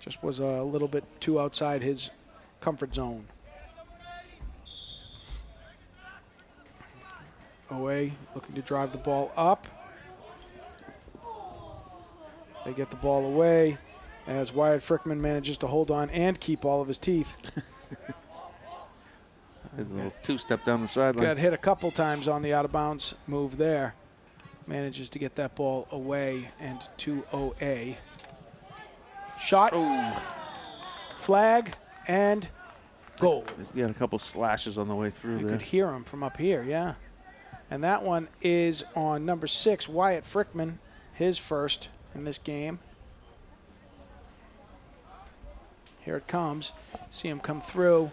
Just was a little bit too outside his comfort zone. Away, looking to drive the ball up. They get the ball away as Wyatt Frickman manages to hold on and keep all of his teeth. A little two-step down the sideline. Got hit a couple times on the out-of-bounds move there. Manages to get that ball away and to OA. Shot, flag, and goal. He had a couple slashes on the way through You there. could hear him from up here, yeah. And that one is on number 6, Wyatt Frickman, his first in this game. Here it comes. See him come through.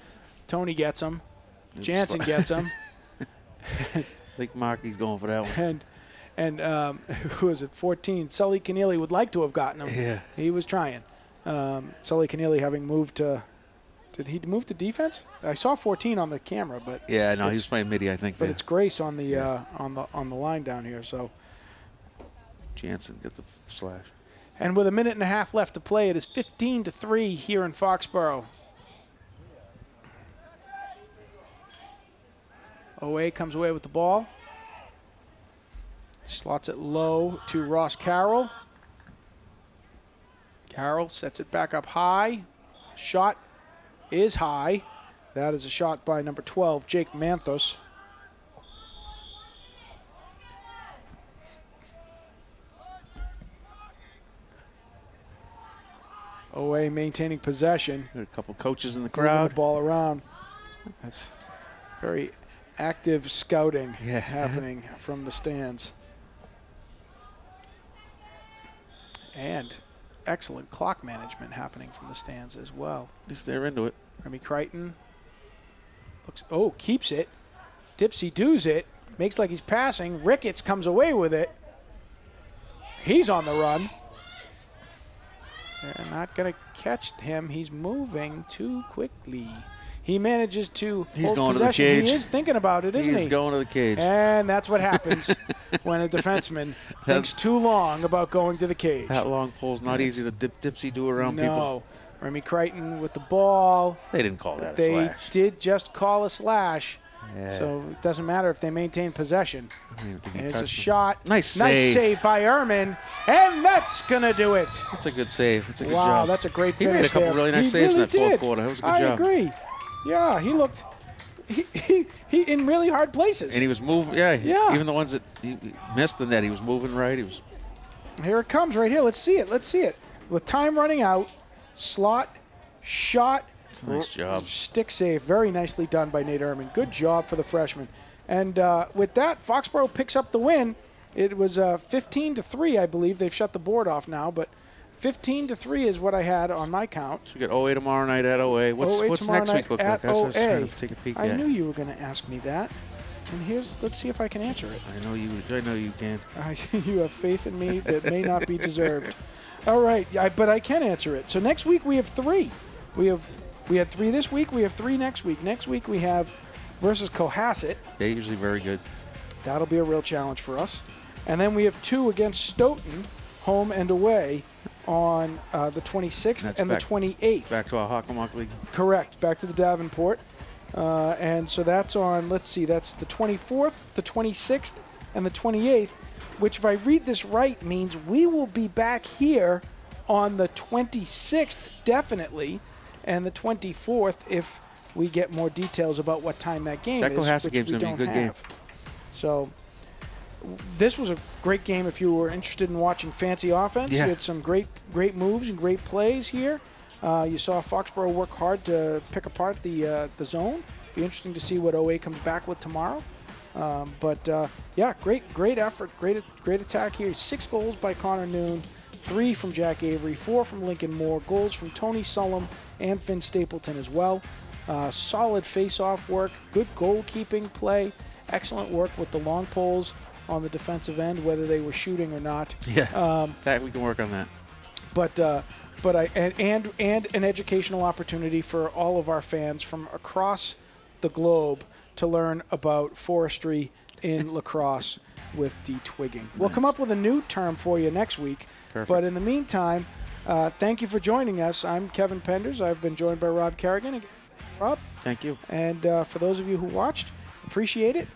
Tony gets him. Jansen gets him. I think Marky's going for that one. And who was it, 14? Sully Keneally would like to have gotten him. Yeah. He was trying. Sully Keneally having moved to, did he move to defense? I saw 14 on the camera, but Yeah, no, he was playing midi, I think. but it's Grace on the on the line down here. So, Jansen get the slash. and with a minute and a half left to play, it is 15-3 here in Foxborough. OA comes away with the ball. Slots it low to Ross Carroll. Carroll sets it back up high. Shot is high. That is a shot by number 12, Jake Manthos. OA maintaining possession. Got a couple coaches in the Moving crowd. the ball around. That's very active scouting happening from the stands. And excellent clock management happening from the stands as well. At least they're into it. Remy Crichton keeps it. Dipsy-doos it. Makes like he's passing. Ricketts comes away with it. He's on the run. They're not going to catch him. He's moving too quickly. He manages to hold going to the possession. cage. He is thinking about it, isn't he? He's going to the cage. And that's what happens when a defenseman thinks too long about going to the cage. That long pull's not easy to dipsy-do around people. No. Remy Crichton with the ball. They didn't call that a They slash. did just call a slash. Yeah. So it doesn't matter if they maintain possession. I don't even think he There's a touched him. shot. Nice Nice save. save by Ehrman. And that's going to do it. That's a good save. That's a good Wow, job. that's a great He finish made a couple there. really nice He saves in really that fourth did. quarter. That was a good I job. agree. Yeah, he looked he in really hard places. And he was moving. Yeah. Yeah. Even the ones that he missed the net, he was moving right. He was. Here it comes right here. Let's see it. Let's see it. With time running out, slot, shot, It's a nice job. stick save. Very nicely done by Nate Ehrman. Good job for the freshman. And with that, Foxborough picks up the win. It was 15-3, I believe. They've shut the board off now, but 15-3 is what I had on my count. So we got OA tomorrow night at OA. What's tomorrow next night week look at like? I was OA. trying to take a peek. I knew you were going to ask me that. And let's see if I can answer it. I know you can. You have faith in me that may not be deserved. All right, but I can answer it. So next week we have 3. We had 3 this week. We have 3 next week. Next week we have versus Cohasset. They're usually very good. That'll be a real challenge for us. And then we have 2 against Stoughton, home and away. on the 26th and the 28th. Back to our Hockomock League. Correct. Back to the Davenport. And so that's on, let's see, that's the 24th, the 26th, and the 28th, which if I read this right means we will be back here on the 26th, definitely, and the 24th if we get more details about what time that game is, Cohasset which game's we gonna don't be a good game. have. So this was a great game if you were interested in watching fancy offense. Yeah. You had some great moves and great plays here. You saw Foxborough work hard to pick apart the zone. Be interesting to see what OA comes back with tomorrow. Yeah, great effort, great attack here. 6 goals by Connor Noon, 3 from Jack Avery, 4 from Lincoln Moore, goals from Tony Sullum and Finn Stapleton as well. Solid face-off work, good goalkeeping play, excellent work with the long poles on the defensive end, whether they were shooting or not. Yeah, that we can work on that. But an educational opportunity for all of our fans from across the globe to learn about forestry in lacrosse with detwigging. We'll come up with a new term for you next week. Perfect. But in the meantime, thank you for joining us. I'm Kevin Penders. I've been joined by Rob Kerrigan. Rob. Thank you. And for those of you who watched, appreciate it.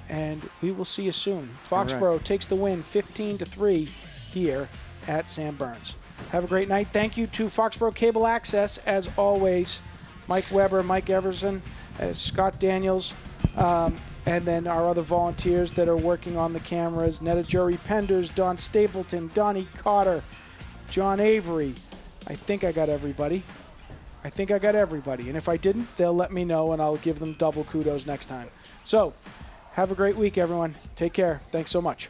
And we will see you soon. Foxborough takes the win 15-3 here at Sam Burns. Have a great night. Thank you to Foxboro Cable Access, as always. Mike Weber, Mike Everson, Scott Daniels, and then our other volunteers that are working on the cameras, Netta Jury Penders, Don Stapleton, Donnie Cotter, John Avery. I think I got everybody. And if I didn't, they'll let me know, and I'll give them double kudos next time. So, have a great week, everyone. Take care. Thanks so much.